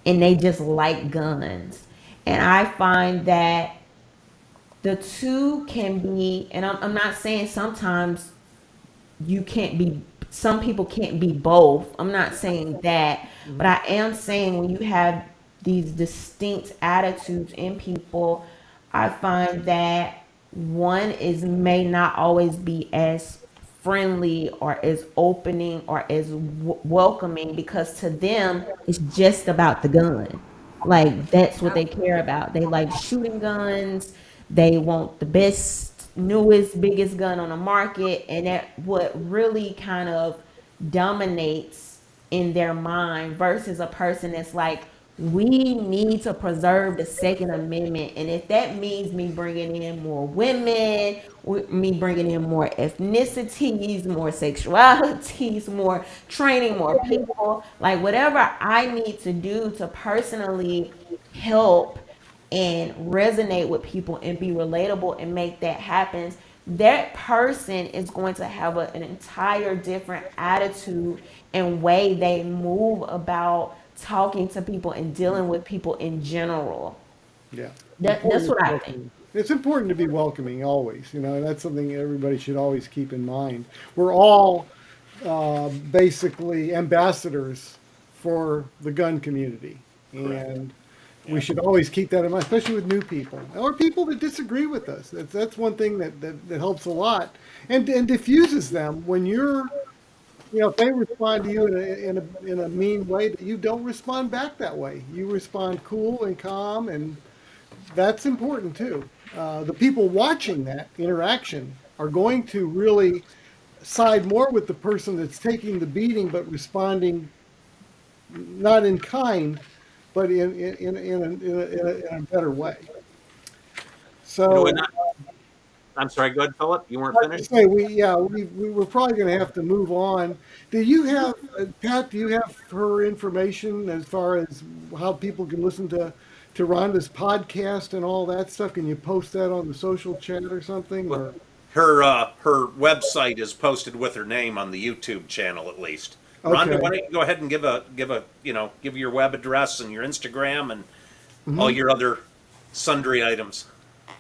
and they just like guns. And I find that the two can be, and I'm not saying sometimes you can't be, some people can't be both. I'm not saying that, but I am saying when you have these distinct attitudes in people, I find that one is may not always be as friendly or as opening or as welcoming, because to them it's just about the gun. Like that's what they care about. They like shooting guns. They want the best, newest, biggest gun on the market, and that what really kind of dominates in their mind versus a person that's like, we need to preserve the Second Amendment, and if that means me bringing in more women, me bringing in more ethnicities, more sexualities, more training, more people, like whatever I need to do to personally help and resonate with people and be relatable and make that happen, that person is going to have an entire different attitude and way they move about talking to people and dealing with people in general. Yeah. That's Important to what be I think. welcoming. It's important to be welcoming always. That's something everybody should always keep in mind. We're all basically ambassadors for the gun community. And we should always keep that in mind, especially with new people or people that disagree with us. That's one thing that helps a lot and diffuses them when if they respond to you in a mean way, that you don't respond back that way. You respond cool and calm, and that's important too. The people watching that interaction are going to really side more with the person that's taking the beating but responding not in kind, but in a better way. So, And I'm sorry. Go ahead, Philip. You weren't like I finished. say, we're probably going to have to move on. Do you have Pat? Do you have her information as far as how people can listen to Rhonda's podcast and all that stuff? Can you post that on the social chat or something? Well, Or her website is posted with her name on the YouTube channel, at least. Rhonda, okay, why don't you go ahead and give your web address and your Instagram and all hmm your other sundry items.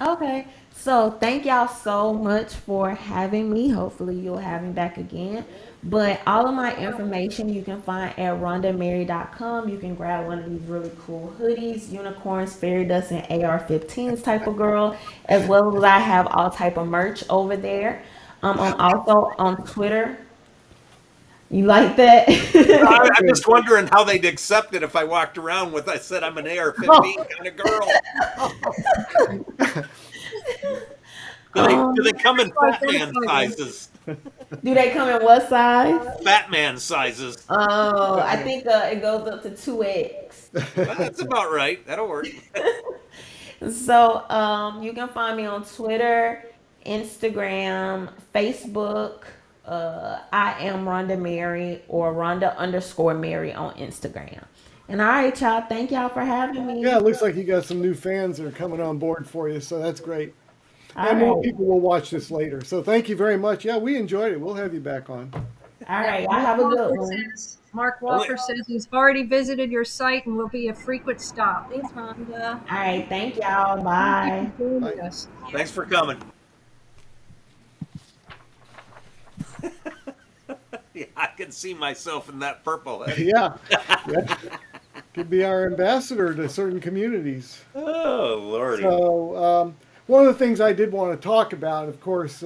Okay. So thank y'all so much for having me. Hopefully you'll have me back again. But all of my information you can find at rondamary.com. You can grab one of these really cool hoodies, unicorns, fairy dust, and AR-15s type of girl, as well as I have all type of merch over there. I'm also on Twitter. You like that? I'm just wondering how they'd accept it if I walked around with I said I'm an AR-15 kind of girl. Do they come in fat man sizes? Do they come in what size? Fat man sizes. Oh, I think it goes up to 2X. Well, that's about right. That'll work. So you can find me on Twitter, Instagram, Facebook. I am Rhonda Mary or Rhonda_Mary on Instagram. And all right, y'all. Thank y'all for having yeah, me. it looks like you got some new fans that are coming on board for you, so that's great. All And more right. people will watch this later. So thank you very much. Yeah, we enjoyed it. We'll have you back on. All right. Y'all have a good Walker one. Mark Walker says he's already visited your site and will be a frequent stop. Thanks, Rhonda. All right. Thank y'all. Thank you Bye. for Bye. joining us. Thanks for coming. Yeah, I can see myself in that purple hoodie. Yeah, yeah. Could be our ambassador to certain communities. Oh, Lordy. So one of the things I did want to talk about, of course,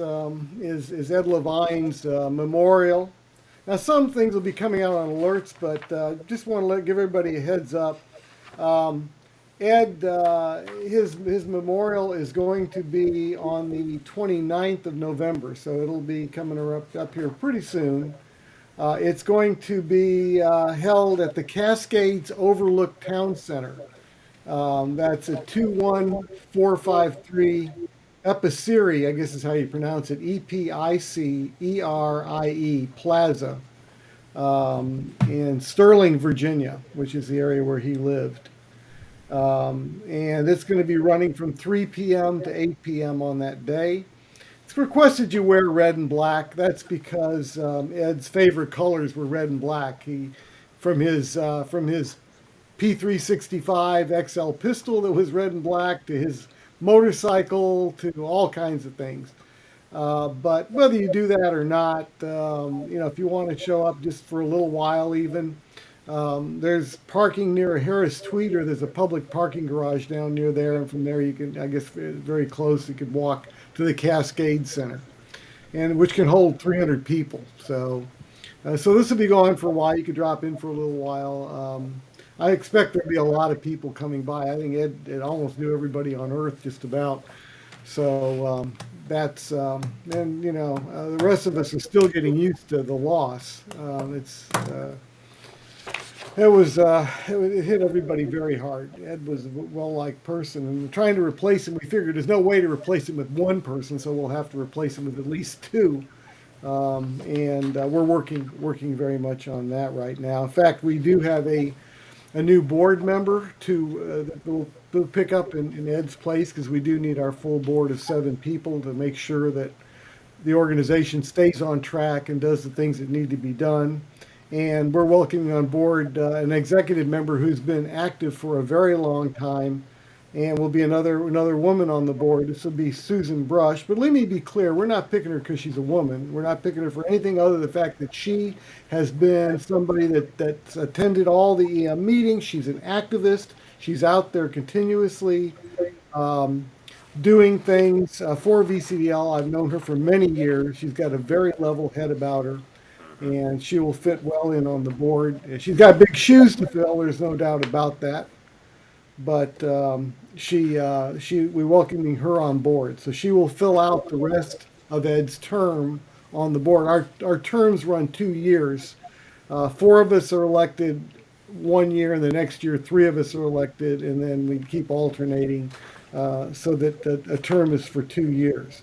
is Ed Levine's memorial. Now, some things will be coming out on alerts, but just want to give everybody a heads up. Ed, his memorial is going to be on the 29th of November, so it'll be coming up here pretty soon. It's going to be held at the Cascades Overlook Town Center. That's at 21453 Epiceri, I guess is how you pronounce it, Epicerie Plaza. in Sterling, Virginia, which is the area where he lived. And it's going to be running from 3 p.m. to 8 p.m. on that day. It's requested you wear red and black. That's because Ed's favorite colors were red and black. He, from his P365 XL pistol that was red and black to his motorcycle to all kinds of things. But whether you do that or not, if you want to show up just for a little while, even there's parking near Harris Tweeter. There's a public parking garage down near there, and from there you can, I guess, very close. You could walk to the Cascade Center, and which can hold 300 people. So this will be going for a while. You could drop in for a little while. I expect there'll be a lot of people coming by. I think Ed almost knew everybody on Earth just about. So that's and the rest of us are still getting used to the loss. It hit everybody very hard. Ed was a well-liked person, and trying to replace him, we figured there's no way to replace him with one person, so we'll have to replace him with at least two. And we're working very much on that right now. In fact, we do have a new board member that will pick up in Ed's place, because we do need our full board of 7 people to make sure that the organization stays on track and does the things that need to be done. And we're welcoming on board an executive member who's been active for a very long time, and will be another woman on the board. This will be Susan Brush. But let me be clear, we're not picking her because she's a woman. We're not picking her for anything other than the fact that she has been somebody that's attended all the EM meetings. She's an activist. She's out there continuously doing things for VCDL. I've known her for many years. She's got a very level head about her, and she will fit well in on the board. She's got big shoes to fill. There's no doubt about that. But we're welcoming her on board, so she will fill out the rest of Ed's term on the board. Our terms run 2 years. 4 of us are elected 1 year, and the next year 3 of us are elected, and then we keep alternating so that a term is for 2 years.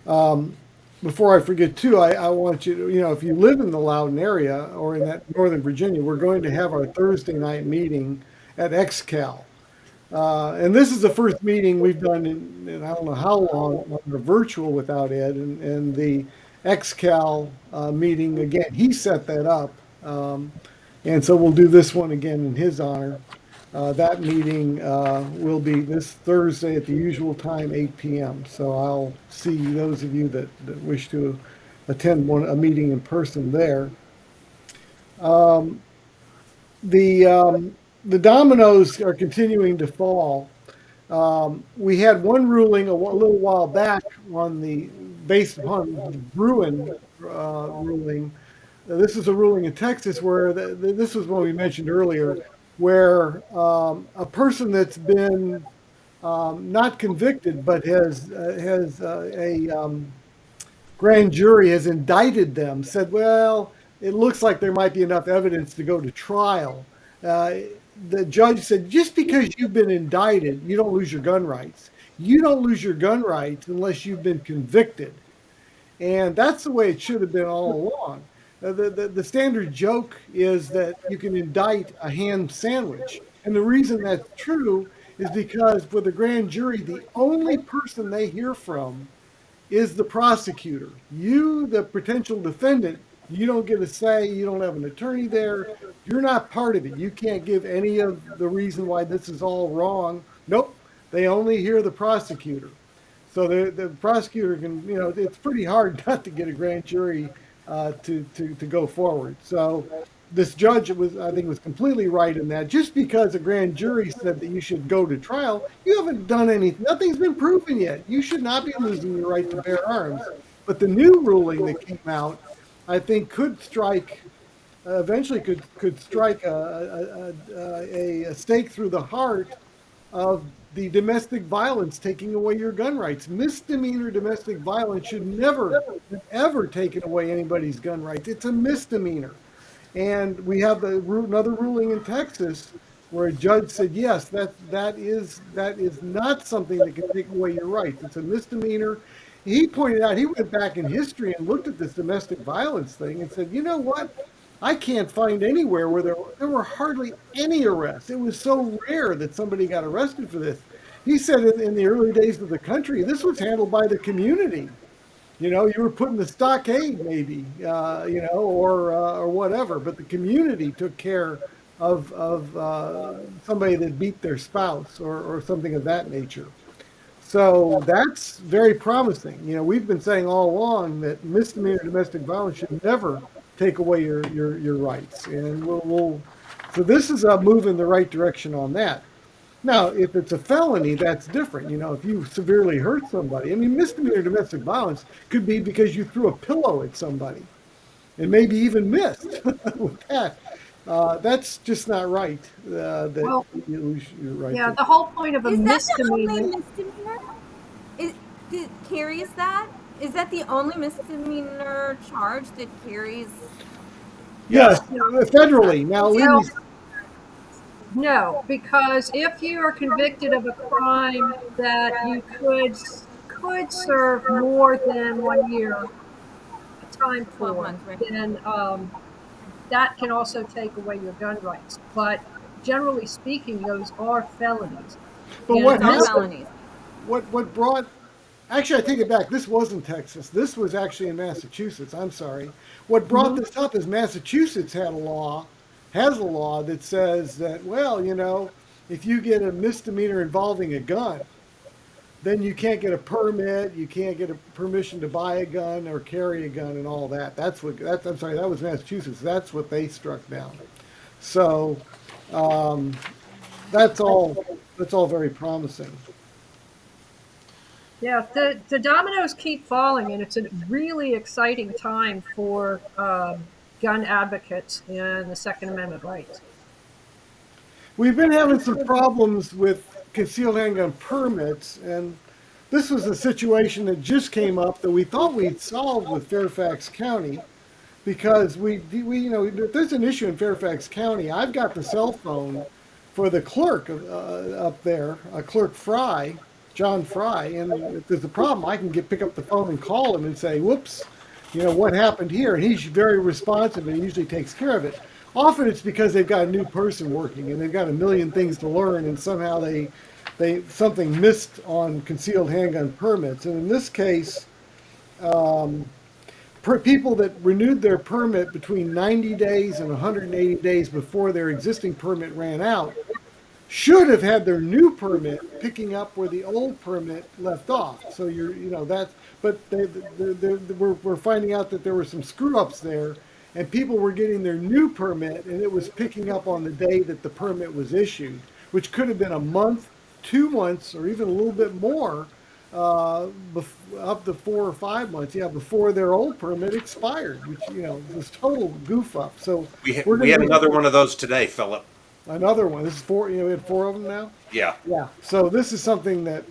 Before I forget too, I want you to, if you live in the Loudoun area or in that Northern Virginia, we're going to have our Thursday night meeting at XCal. And this is the first meeting we've done in I don't know how long, on a virtual without Ed. And the XCal meeting, again, he set that up. And so we'll do this one again in his honor. That meeting will be this Thursday at the usual time, 8 p.m. So I'll see those of you that wish to attend a meeting in person there. The dominoes are continuing to fall. We had one ruling a little while back based upon the Bruin ruling. This is a ruling in Texas where this was what we mentioned earlier, where a person that's been not convicted but has a grand jury has indicted them, said, well, it looks like there might be enough evidence to go to trial. The judge said, just because you've been indicted, you don't lose your gun rights. You don't lose your gun rights unless you've been convicted. And that's the way it should have been all along. The standard joke is that you can indict a ham sandwich. And the reason that's true is because for the grand jury, the only person they hear from is the prosecutor. You, the potential defendant, you don't get a say. You don't have an attorney there. You're not part of it. You can't give any of the reason why this is all wrong. Nope. They only hear the prosecutor. So the prosecutor can, it's pretty hard not to get a grand jury to go forward. So this judge I think was completely right in that. Just because a grand jury said that you should go to trial, you haven't done anything. Nothing's been proven yet. You should not be losing your right to bear arms. But the new ruling that came out, I think, could strike eventually could strike a stake through the heart of the domestic violence taking away your gun rights. Misdemeanor domestic violence should never, ever taken away anybody's gun rights. It's a misdemeanor. And we have another ruling in Texas where a judge said, yes, that is not something that can take away your rights. It's a misdemeanor. he pointed out, he went back in history and looked at this domestic violence thing and said, you know what? I can't find anywhere where there were hardly any arrests. It was so rare that somebody got arrested for this. He said in the early days of the country, this was handled by the community. You know, you were put in the stockade, maybe, or whatever. But the community took care of somebody that beat their spouse or something of that nature. So that's very promising. You know, we've been saying all along that misdemeanor domestic violence should never take away your rights, and so this is a move in the right direction on that. Now, if it's a felony, that's different. You know, if you severely hurt somebody, I mean, misdemeanor domestic violence could be because you threw a pillow at somebody and maybe even missed with that. That's just not right. Well, You're right. yeah, the whole point of a Is that the misdemeanor. only misdemeanor? Carries that? Is that the only misdemeanor charge that carries? Yes, federally. Now, No, Lindy's, no, because if you are convicted of a crime that you could serve more than 1 year time 12 for, months, right? then that can also take away your gun rights. But generally speaking, those are felonies. but And what It's all happened? felonies. What brought? Actually, I take it back. This wasn't Texas. This was actually in Massachusetts. I'm sorry. What brought this up is Massachusetts has a law that says that, well, you know, if you get a misdemeanor involving a gun, then you can't get a permit, you can't get a permission to buy a gun or carry a gun and all that. I'm sorry, that was Massachusetts. That's what they struck down. So um, that's all very promising. Yeah, the dominoes keep falling, and it's a really exciting time for gun advocates and the Second Amendment rights. We've been having some problems with concealed handgun permits, and this was a situation that just came up that we thought we'd solved with Fairfax County, because we you know, if there's an issue in Fairfax County, I've got the cell phone for the clerk up there, Clerk Fry, John Fry, and if there's a problem, I can pick up the phone and call him and say, "Whoops, you know what happened here?" And he's very responsive and he usually takes care of it. Often it's because they've got a new person working and they've got a million things to learn, and somehow they something missed on concealed handgun permits. And in this case, people that renewed their permit between 90 days and 180 days before their existing permit ran out should have had their new permit picking up where the old permit left off. So but we're finding out that there were some screw ups there, and people were getting their new permit and it was picking up on the day that the permit was issued, which could have been a month, 2 months, or even a little bit more, up to 4 or 5 months, before their old permit expired, which, was total goof up. So We had another one of those today, Philip. another one. This is four. We had 4 of them now. Yeah. Yeah. So this is something that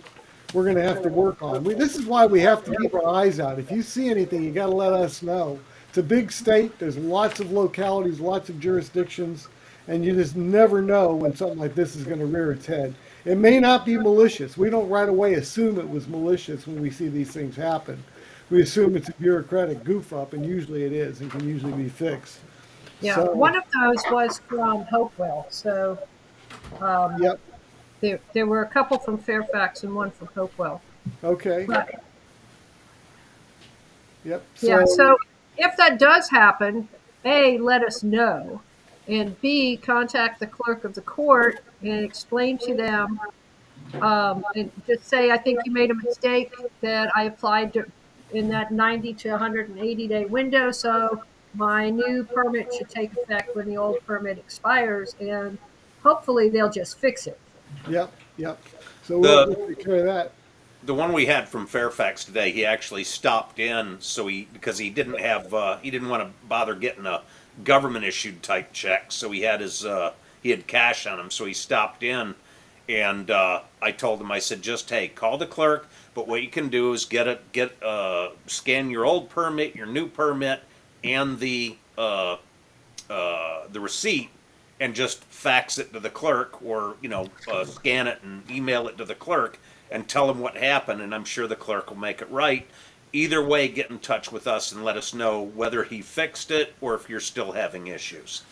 we're going to have to work on. This is why we have to keep our eyes out. If you see anything, you got to let us know. It's a big state. There's lots of localities, lots of jurisdictions, and you just never know when something like this is going to rear its head. It may not be malicious. We don't right away assume it was malicious when we see these things happen. We assume it's a bureaucratic goof up, and usually it is, and can usually be fixed. Yeah, So, one of those was from Hopewell. So yep. there were a couple from Fairfax and one from Hopewell. Okay. But, Yep. yeah, so if that does happen, A, let us know, and B, contact the clerk of the court and explain to them, and just say, I think you made a mistake, that I applied in that 90 to 180 day window, so my new permit should take effect when the old permit expires, and hopefully they'll just fix it. Yep. So The- we'll take care of that. The one we had from Fairfax today, he actually stopped in because he didn't want to bother getting a government issued type check, so he had he had cash on him, so he stopped in, and I told him, I said, just call the clerk, but what you can do is scan your old permit, your new permit, and the receipt, and just fax it to the clerk, or scan it and email it to the clerk, and tell them what happened, and I'm sure the clerk will make it right. Either way, get in touch with us and let us know whether he fixed it or if you're still having issues.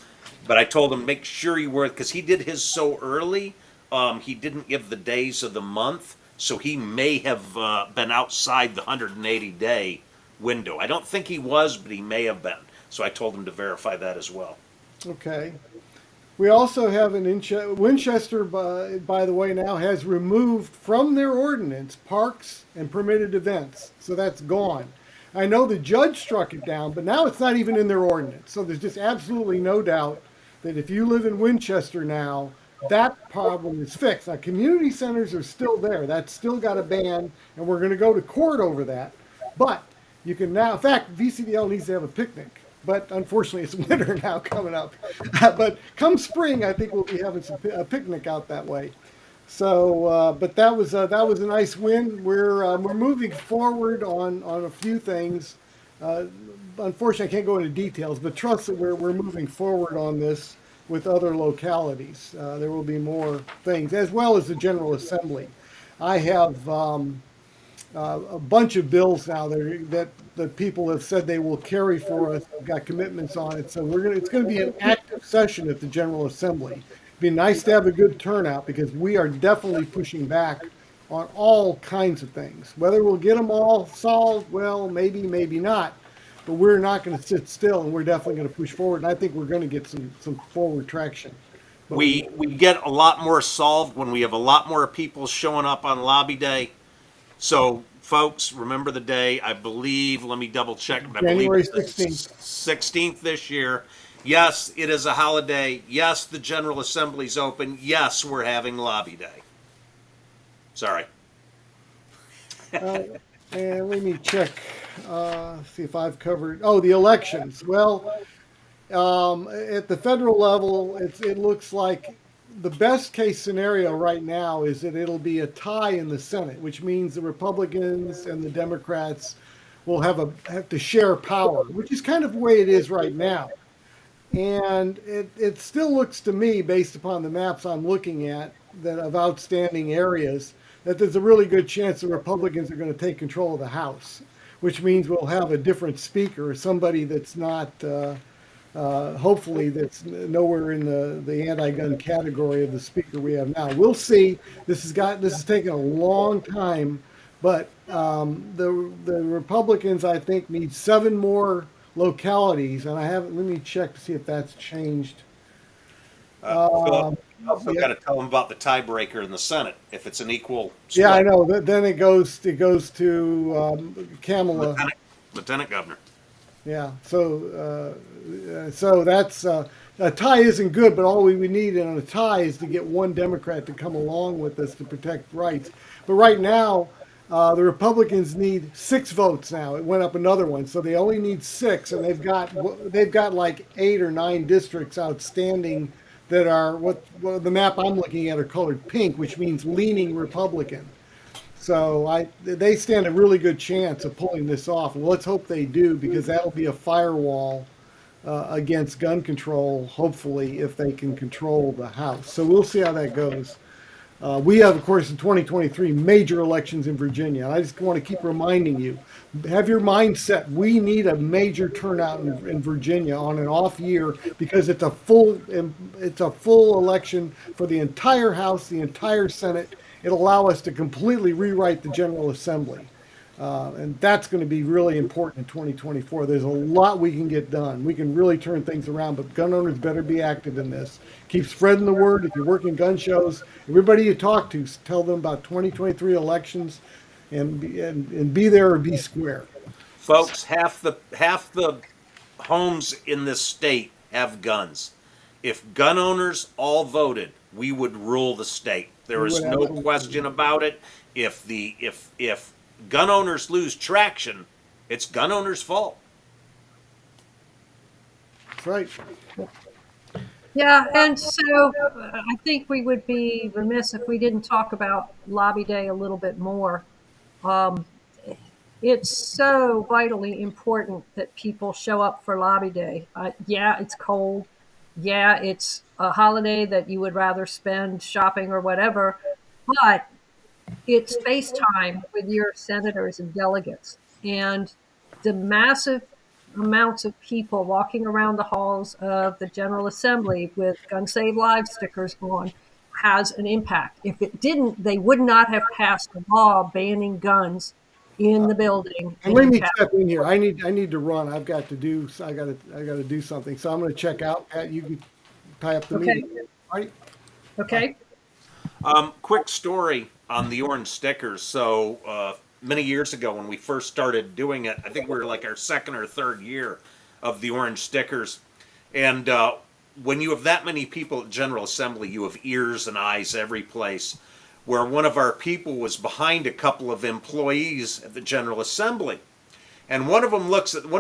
But I told him make sure you were, because he did his so early. He didn't give the days of the month, so he may have been outside the 180-day window. I don't think he was, but he may have been. So I told him to verify that as well. Okay. We also have Winchester, by the way, now has removed from their ordinance parks and permitted events. So that's gone. I know the judge struck it down, but now it's not even in their ordinance. So there's just absolutely no doubt that if you live in Winchester now, that problem is fixed. Now, community centers are still there. That's still got a ban, and we're going to go to court over that. But you can now, in fact, VCDL needs to have a picnic. But unfortunately, it's winter now coming up. But come spring, I think we'll be having a picnic out that way. So, but that was a nice win. We're moving forward on a few things. Unfortunately, I can't go into details, but trust that we're moving forward on this with other localities. There will be more things, as well as the General Assembly. I have a bunch of bills now that the people have said they will carry for us. I've got commitments on it, so it's going to be an active session at the General Assembly. It'd be nice to have a good turnout because we are definitely pushing back on all kinds of things. Whether we'll get them all solved, well, maybe, maybe not. But we're not going to sit still, and we're definitely going to push forward. And I think we're going to get some forward traction. But We get a lot more solved when we have a lot more people showing up on lobby day. So, folks, remember the day. I believe, let me double check. I believe January it's the 16th. 16th this year. Yes, it is a holiday. Yes, the General Assembly's open. Yes, we're having lobby day. Sorry. And let me check, see if I've covered. Oh, the elections. Well, at the federal level, it looks like the best case scenario right now is that it'll be a tie in the Senate, which means the Republicans and the Democrats will have to share power, which is kind of the way it is right now. And it still looks to me, based upon the maps I'm looking at, that of outstanding areas, that there's a really good chance the Republicans are going to take control of the House, which means we'll have a different speaker, somebody that's not, hopefully, that's nowhere in the anti-gun category of the speaker we have now. We'll see. This has taken a long time, but the Republicans, I think, need 7 more localities, and let me check to see if that's changed. Phil, also yeah. got to tell them about the tiebreaker in the Senate if it's an equal split. Yeah, I know. Then it goes to Kamala. Lieutenant Governor. Yeah. So that's a tie isn't good, but all we need in a tie is to get one Democrat to come along with us to protect rights. But right now, the Republicans need 6 votes now. It went up another one, so they only need 6, and they've got like 8 or 9 districts outstanding that are what the map I'm looking at are colored pink, which means leaning Republican. So they stand a really good chance of pulling this off. And let's hope they do, because that'll be a firewall against gun control, hopefully, if they can control the House. So we'll see how that goes. We have, of course, in 2023, major elections in Virginia. And I just want to keep reminding you, have your mind set. We need a major turnout in Virginia on an off year, because it's a full election for the entire House, the entire Senate. It'll allow us to completely rewrite the General Assembly. And that's going to be really important in 2024. There's a lot we can get done. We can really turn things around, but gun owners better be active in this. Keep spreading the word. If you're working gun shows, everybody you talk to, tell them about 2023 elections, and be there or be square. Folks, half the homes in this state have guns. If gun owners all voted, we would rule the state. There is no question about it. If gun owners lose traction, it's gun owners' fault. That's right. Yeah, and so I think we would be remiss if we didn't talk about Lobby Day a little bit more. It's so vitally important that people show up for Lobby Day. Yeah, it's cold. Yeah, it's a holiday that you would rather spend shopping or whatever, but it's FaceTime with your senators and delegates. And the massive amounts of people walking around the halls of the General Assembly with Gun Save Lives stickers on has an impact. If it didn't, they would not have passed a law banning guns in the building And and let in me Capitol. step in here. I need to run. I got to do something. So I'm going to check out. Pat, you can tie up the Okay. meeting. All right. Bye. Okay. Quick story on the orange stickers. So many years ago, when we first started doing it, I think we were like our second or third year of the orange stickers. And when you have that many people at General Assembly, you have ears and eyes every place. Where one of our people was behind a couple of employees at the General Assembly. And one of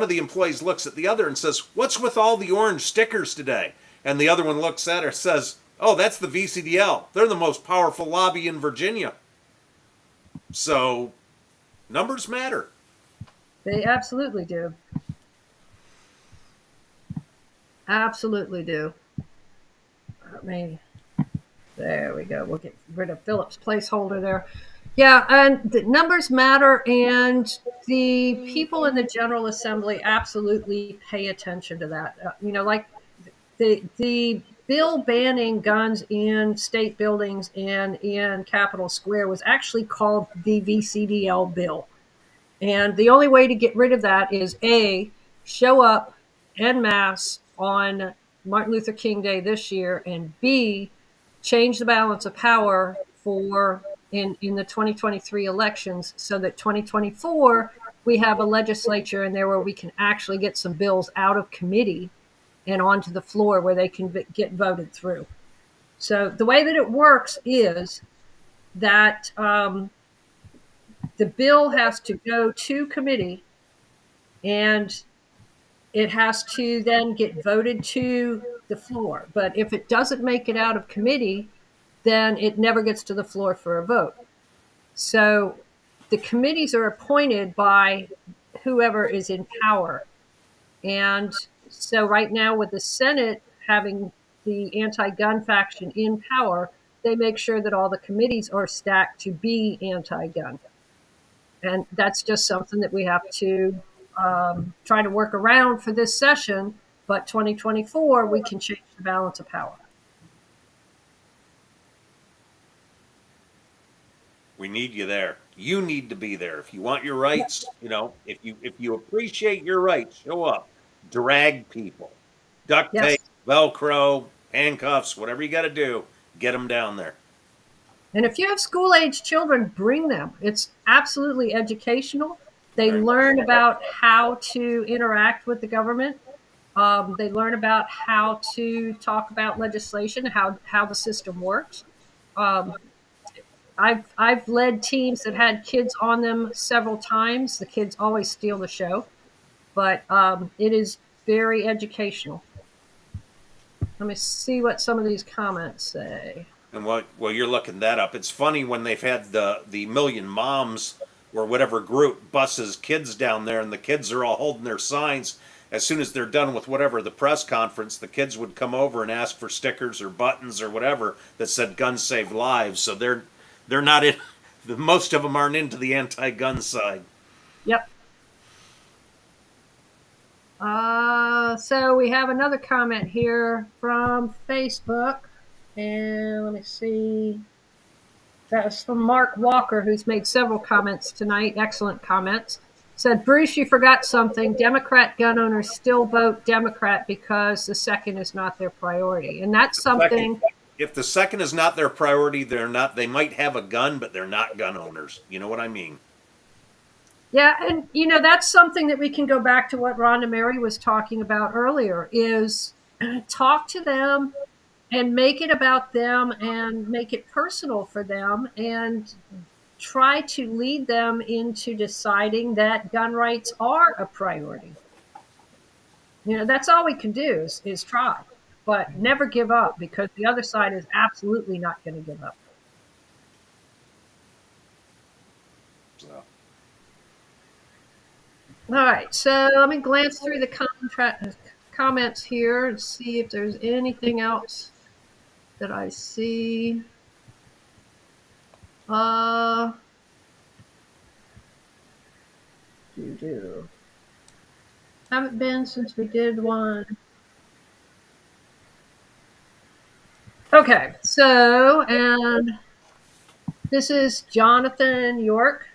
the employees looks at the other and says, "What's with all the orange stickers today?" And the other one looks at her and says, "Oh, that's the VCDL. They're the most powerful lobby in Virginia." So numbers matter. They absolutely do. Absolutely do. I mean, there we go. We'll get rid of Philip's placeholder there. Yeah, and the numbers matter, and the people in the General Assembly absolutely pay attention to that. Like the bill banning guns in state buildings and in Capitol Square was actually called the VCDL bill. And the only way to get rid of that is A, show up en masse on Martin Luther King Day this year, and B, change the balance of power for in the 2023 elections so that 2024 we have a legislature in there where we can actually get some bills out of committee and onto the floor where they can get voted through. So the way that it works is that the bill has to go to committee and it has to then get voted to the floor. But if it doesn't make it out of committee, then it never gets to the floor for a vote. So the committees are appointed by whoever is in power. And so right now with the Senate having the anti-gun faction in power, they make sure that all the committees are stacked to be anti-gun. And that's just something that we have to try to work around for this session. But 2024, we can change the balance of power. We need you there. You need to be there. If you want your rights, if you appreciate your rights, show up. Drag people. Duct tape, Yes. Velcro, handcuffs, whatever you got to do, get them down there. And if you have school age children, bring them. It's absolutely educational. They Very much. learn about how to interact with the government. They learn about how to talk about legislation, how the system works. Um, I've led teams that had kids on them several times. The kids always steal the show, but it is very educational. Let me see what some of these comments say. And while you're looking that up, it's funny when they've had the Million Moms or whatever group buses kids down there, and the kids are all holding their signs. As soon as they're done with whatever the press conference, the kids would come over and ask for stickers or buttons or whatever that said "Guns Save Lives." So they're not in. Most of them aren't into the anti-gun side. Yep. So we have another comment here from Facebook. And let me see. That's from Mark Walker, who's made several comments tonight. Excellent comments. Said, Bruce, you forgot something. Democrat gun owners still vote Democrat because the second is not their priority. And that's something. If the second is not their priority, they're not. They might have a gun, but they're not gun owners. You know what I mean? Yeah, and that's something that we can go back to what Rhonda Mary was talking about earlier, is talk to them and make it about them and make it personal for them and try to lead them into deciding that gun rights are a priority. That's all we can do is try, but never give up, because the other side is absolutely not going to give up. So. All right, so let me glance through the comments here and see if there's anything else that I see. Uh, do. Haven't been since we did one. Okay, so, and this is Jonathan York,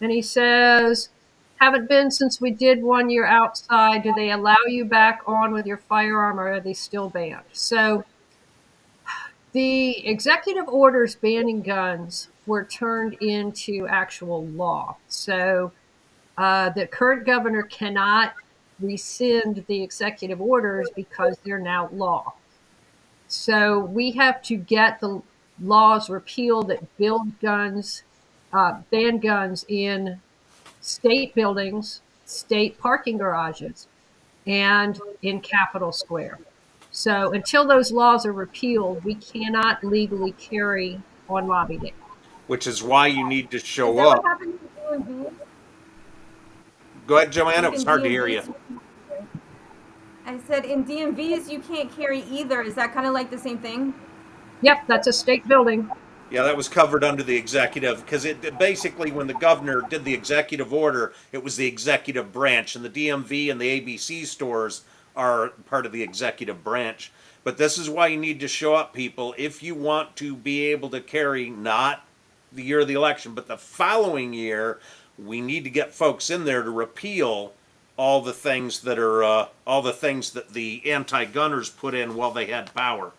and he says, haven't been since we did 1 year outside. Do they allow you back on with your firearm, or are they still banned? So the executive orders banning guns were turned into actual law. So the current governor cannot rescind the executive orders because they're now law. So we have to get the laws repealed that build guns, ban guns in state buildings, state parking garages, and in Capitol Square. So until those laws are repealed, we cannot legally carry on Lobby Day. Which is why you need to Is show that what up. happened in DMV? Go ahead, Joanna. It Like was in hard to hear you. DMVs? I said in DMVs you can't carry either. Is that kind of like the same thing? Yep, that's a state building. Yeah, that was covered under the executive because it basically, when the governor did the executive order, it was the executive branch, and the DMV and the ABC stores are part of the executive branch. But this is why you need to show up, people, if you want to be able to carry not the year of the election, but the following year. We need to get folks in there to repeal all the things that are all the things that the anti-gunners put in while they had power.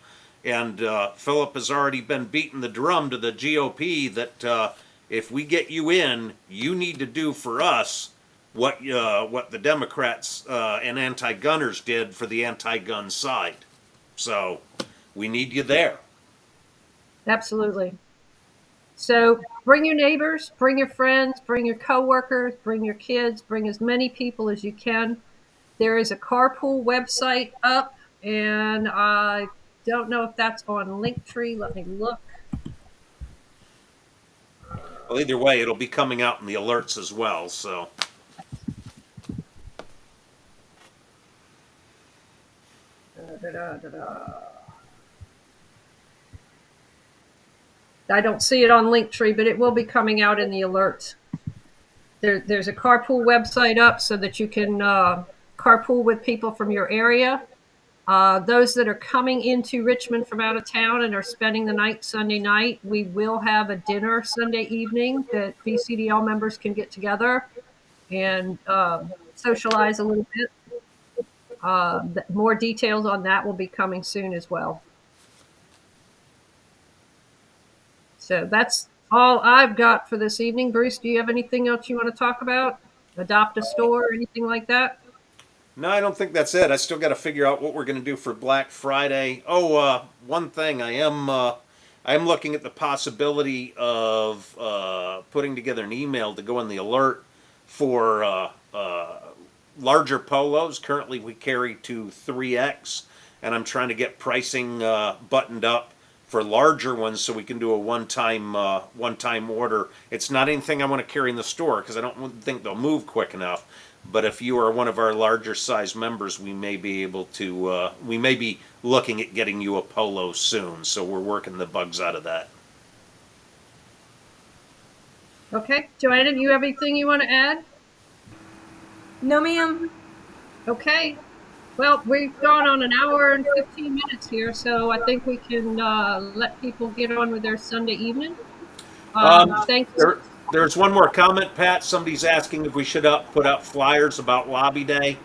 And Philip has already been beating the drum to the GOP that if we get you in, you need to do for us what the Democrats and anti-gunners did for the anti-gun side. So we need you there. Absolutely. So bring your neighbors, bring your friends, bring your coworkers, bring your kids, bring as many people as you can. There is a carpool website up, and I don't know if that's on Linktree. Let me look. Well, either way, it'll be coming out in the alerts as well. So. I don't see it on Linktree, but it will be coming out in the alerts. There's a carpool website up so that you can carpool with people from your area. Those that are coming into Richmond from out of town and are spending the night Sunday night, we will have a dinner Sunday evening that VCDL members can get together and socialize a little bit. More details on that will be coming soon as well. So that's all I've got for this evening. Bruce, do you have anything else you want to talk about? Adopt a store or anything like that? No, I don't think that's it. I still got to figure out what we're going to do for Black Friday. Oh, one thing I am looking at the possibility of putting together an email to go in the alert for larger polos. Currently, we carry to 3X, and I'm trying to get pricing buttoned up for larger ones so we can do a one-time order. It's not anything I want to carry in the store because I don't think they'll move quick enough. But if you are one of our larger size members, we may be able to. We may be looking at getting you a polo soon. So we're working the bugs out of that. Okay, Joanna, do you have anything you want to add? No, ma'am. Okay. Well, we've gone on an hour and 15 minutes here, so I think we can let people get on with their Sunday evening. Thanks. There's one more comment, Pat. Somebody's asking if we should put out flyers about Lobby Day.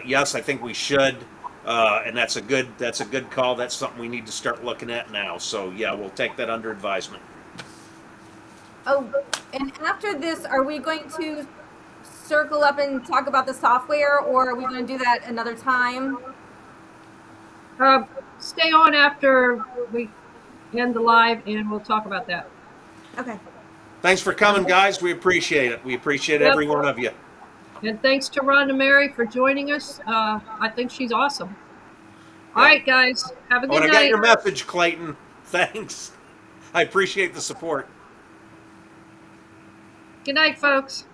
Yes, I think we should, and that's a good call. That's something we need to start looking at now. So yeah, we'll take that under advisement. Oh, and after this, are we going to circle up and talk about the software, or are we going to do that another time? Stay on after we end the live, and we'll talk about that. Okay. Thanks for coming, guys. We appreciate it. We appreciate every one of you. And thanks to Rhonda Mary for joining us. I think she's awesome. All right, guys. Have a good night. I got your message, Clayton. Thanks. I appreciate the support. Good night, folks.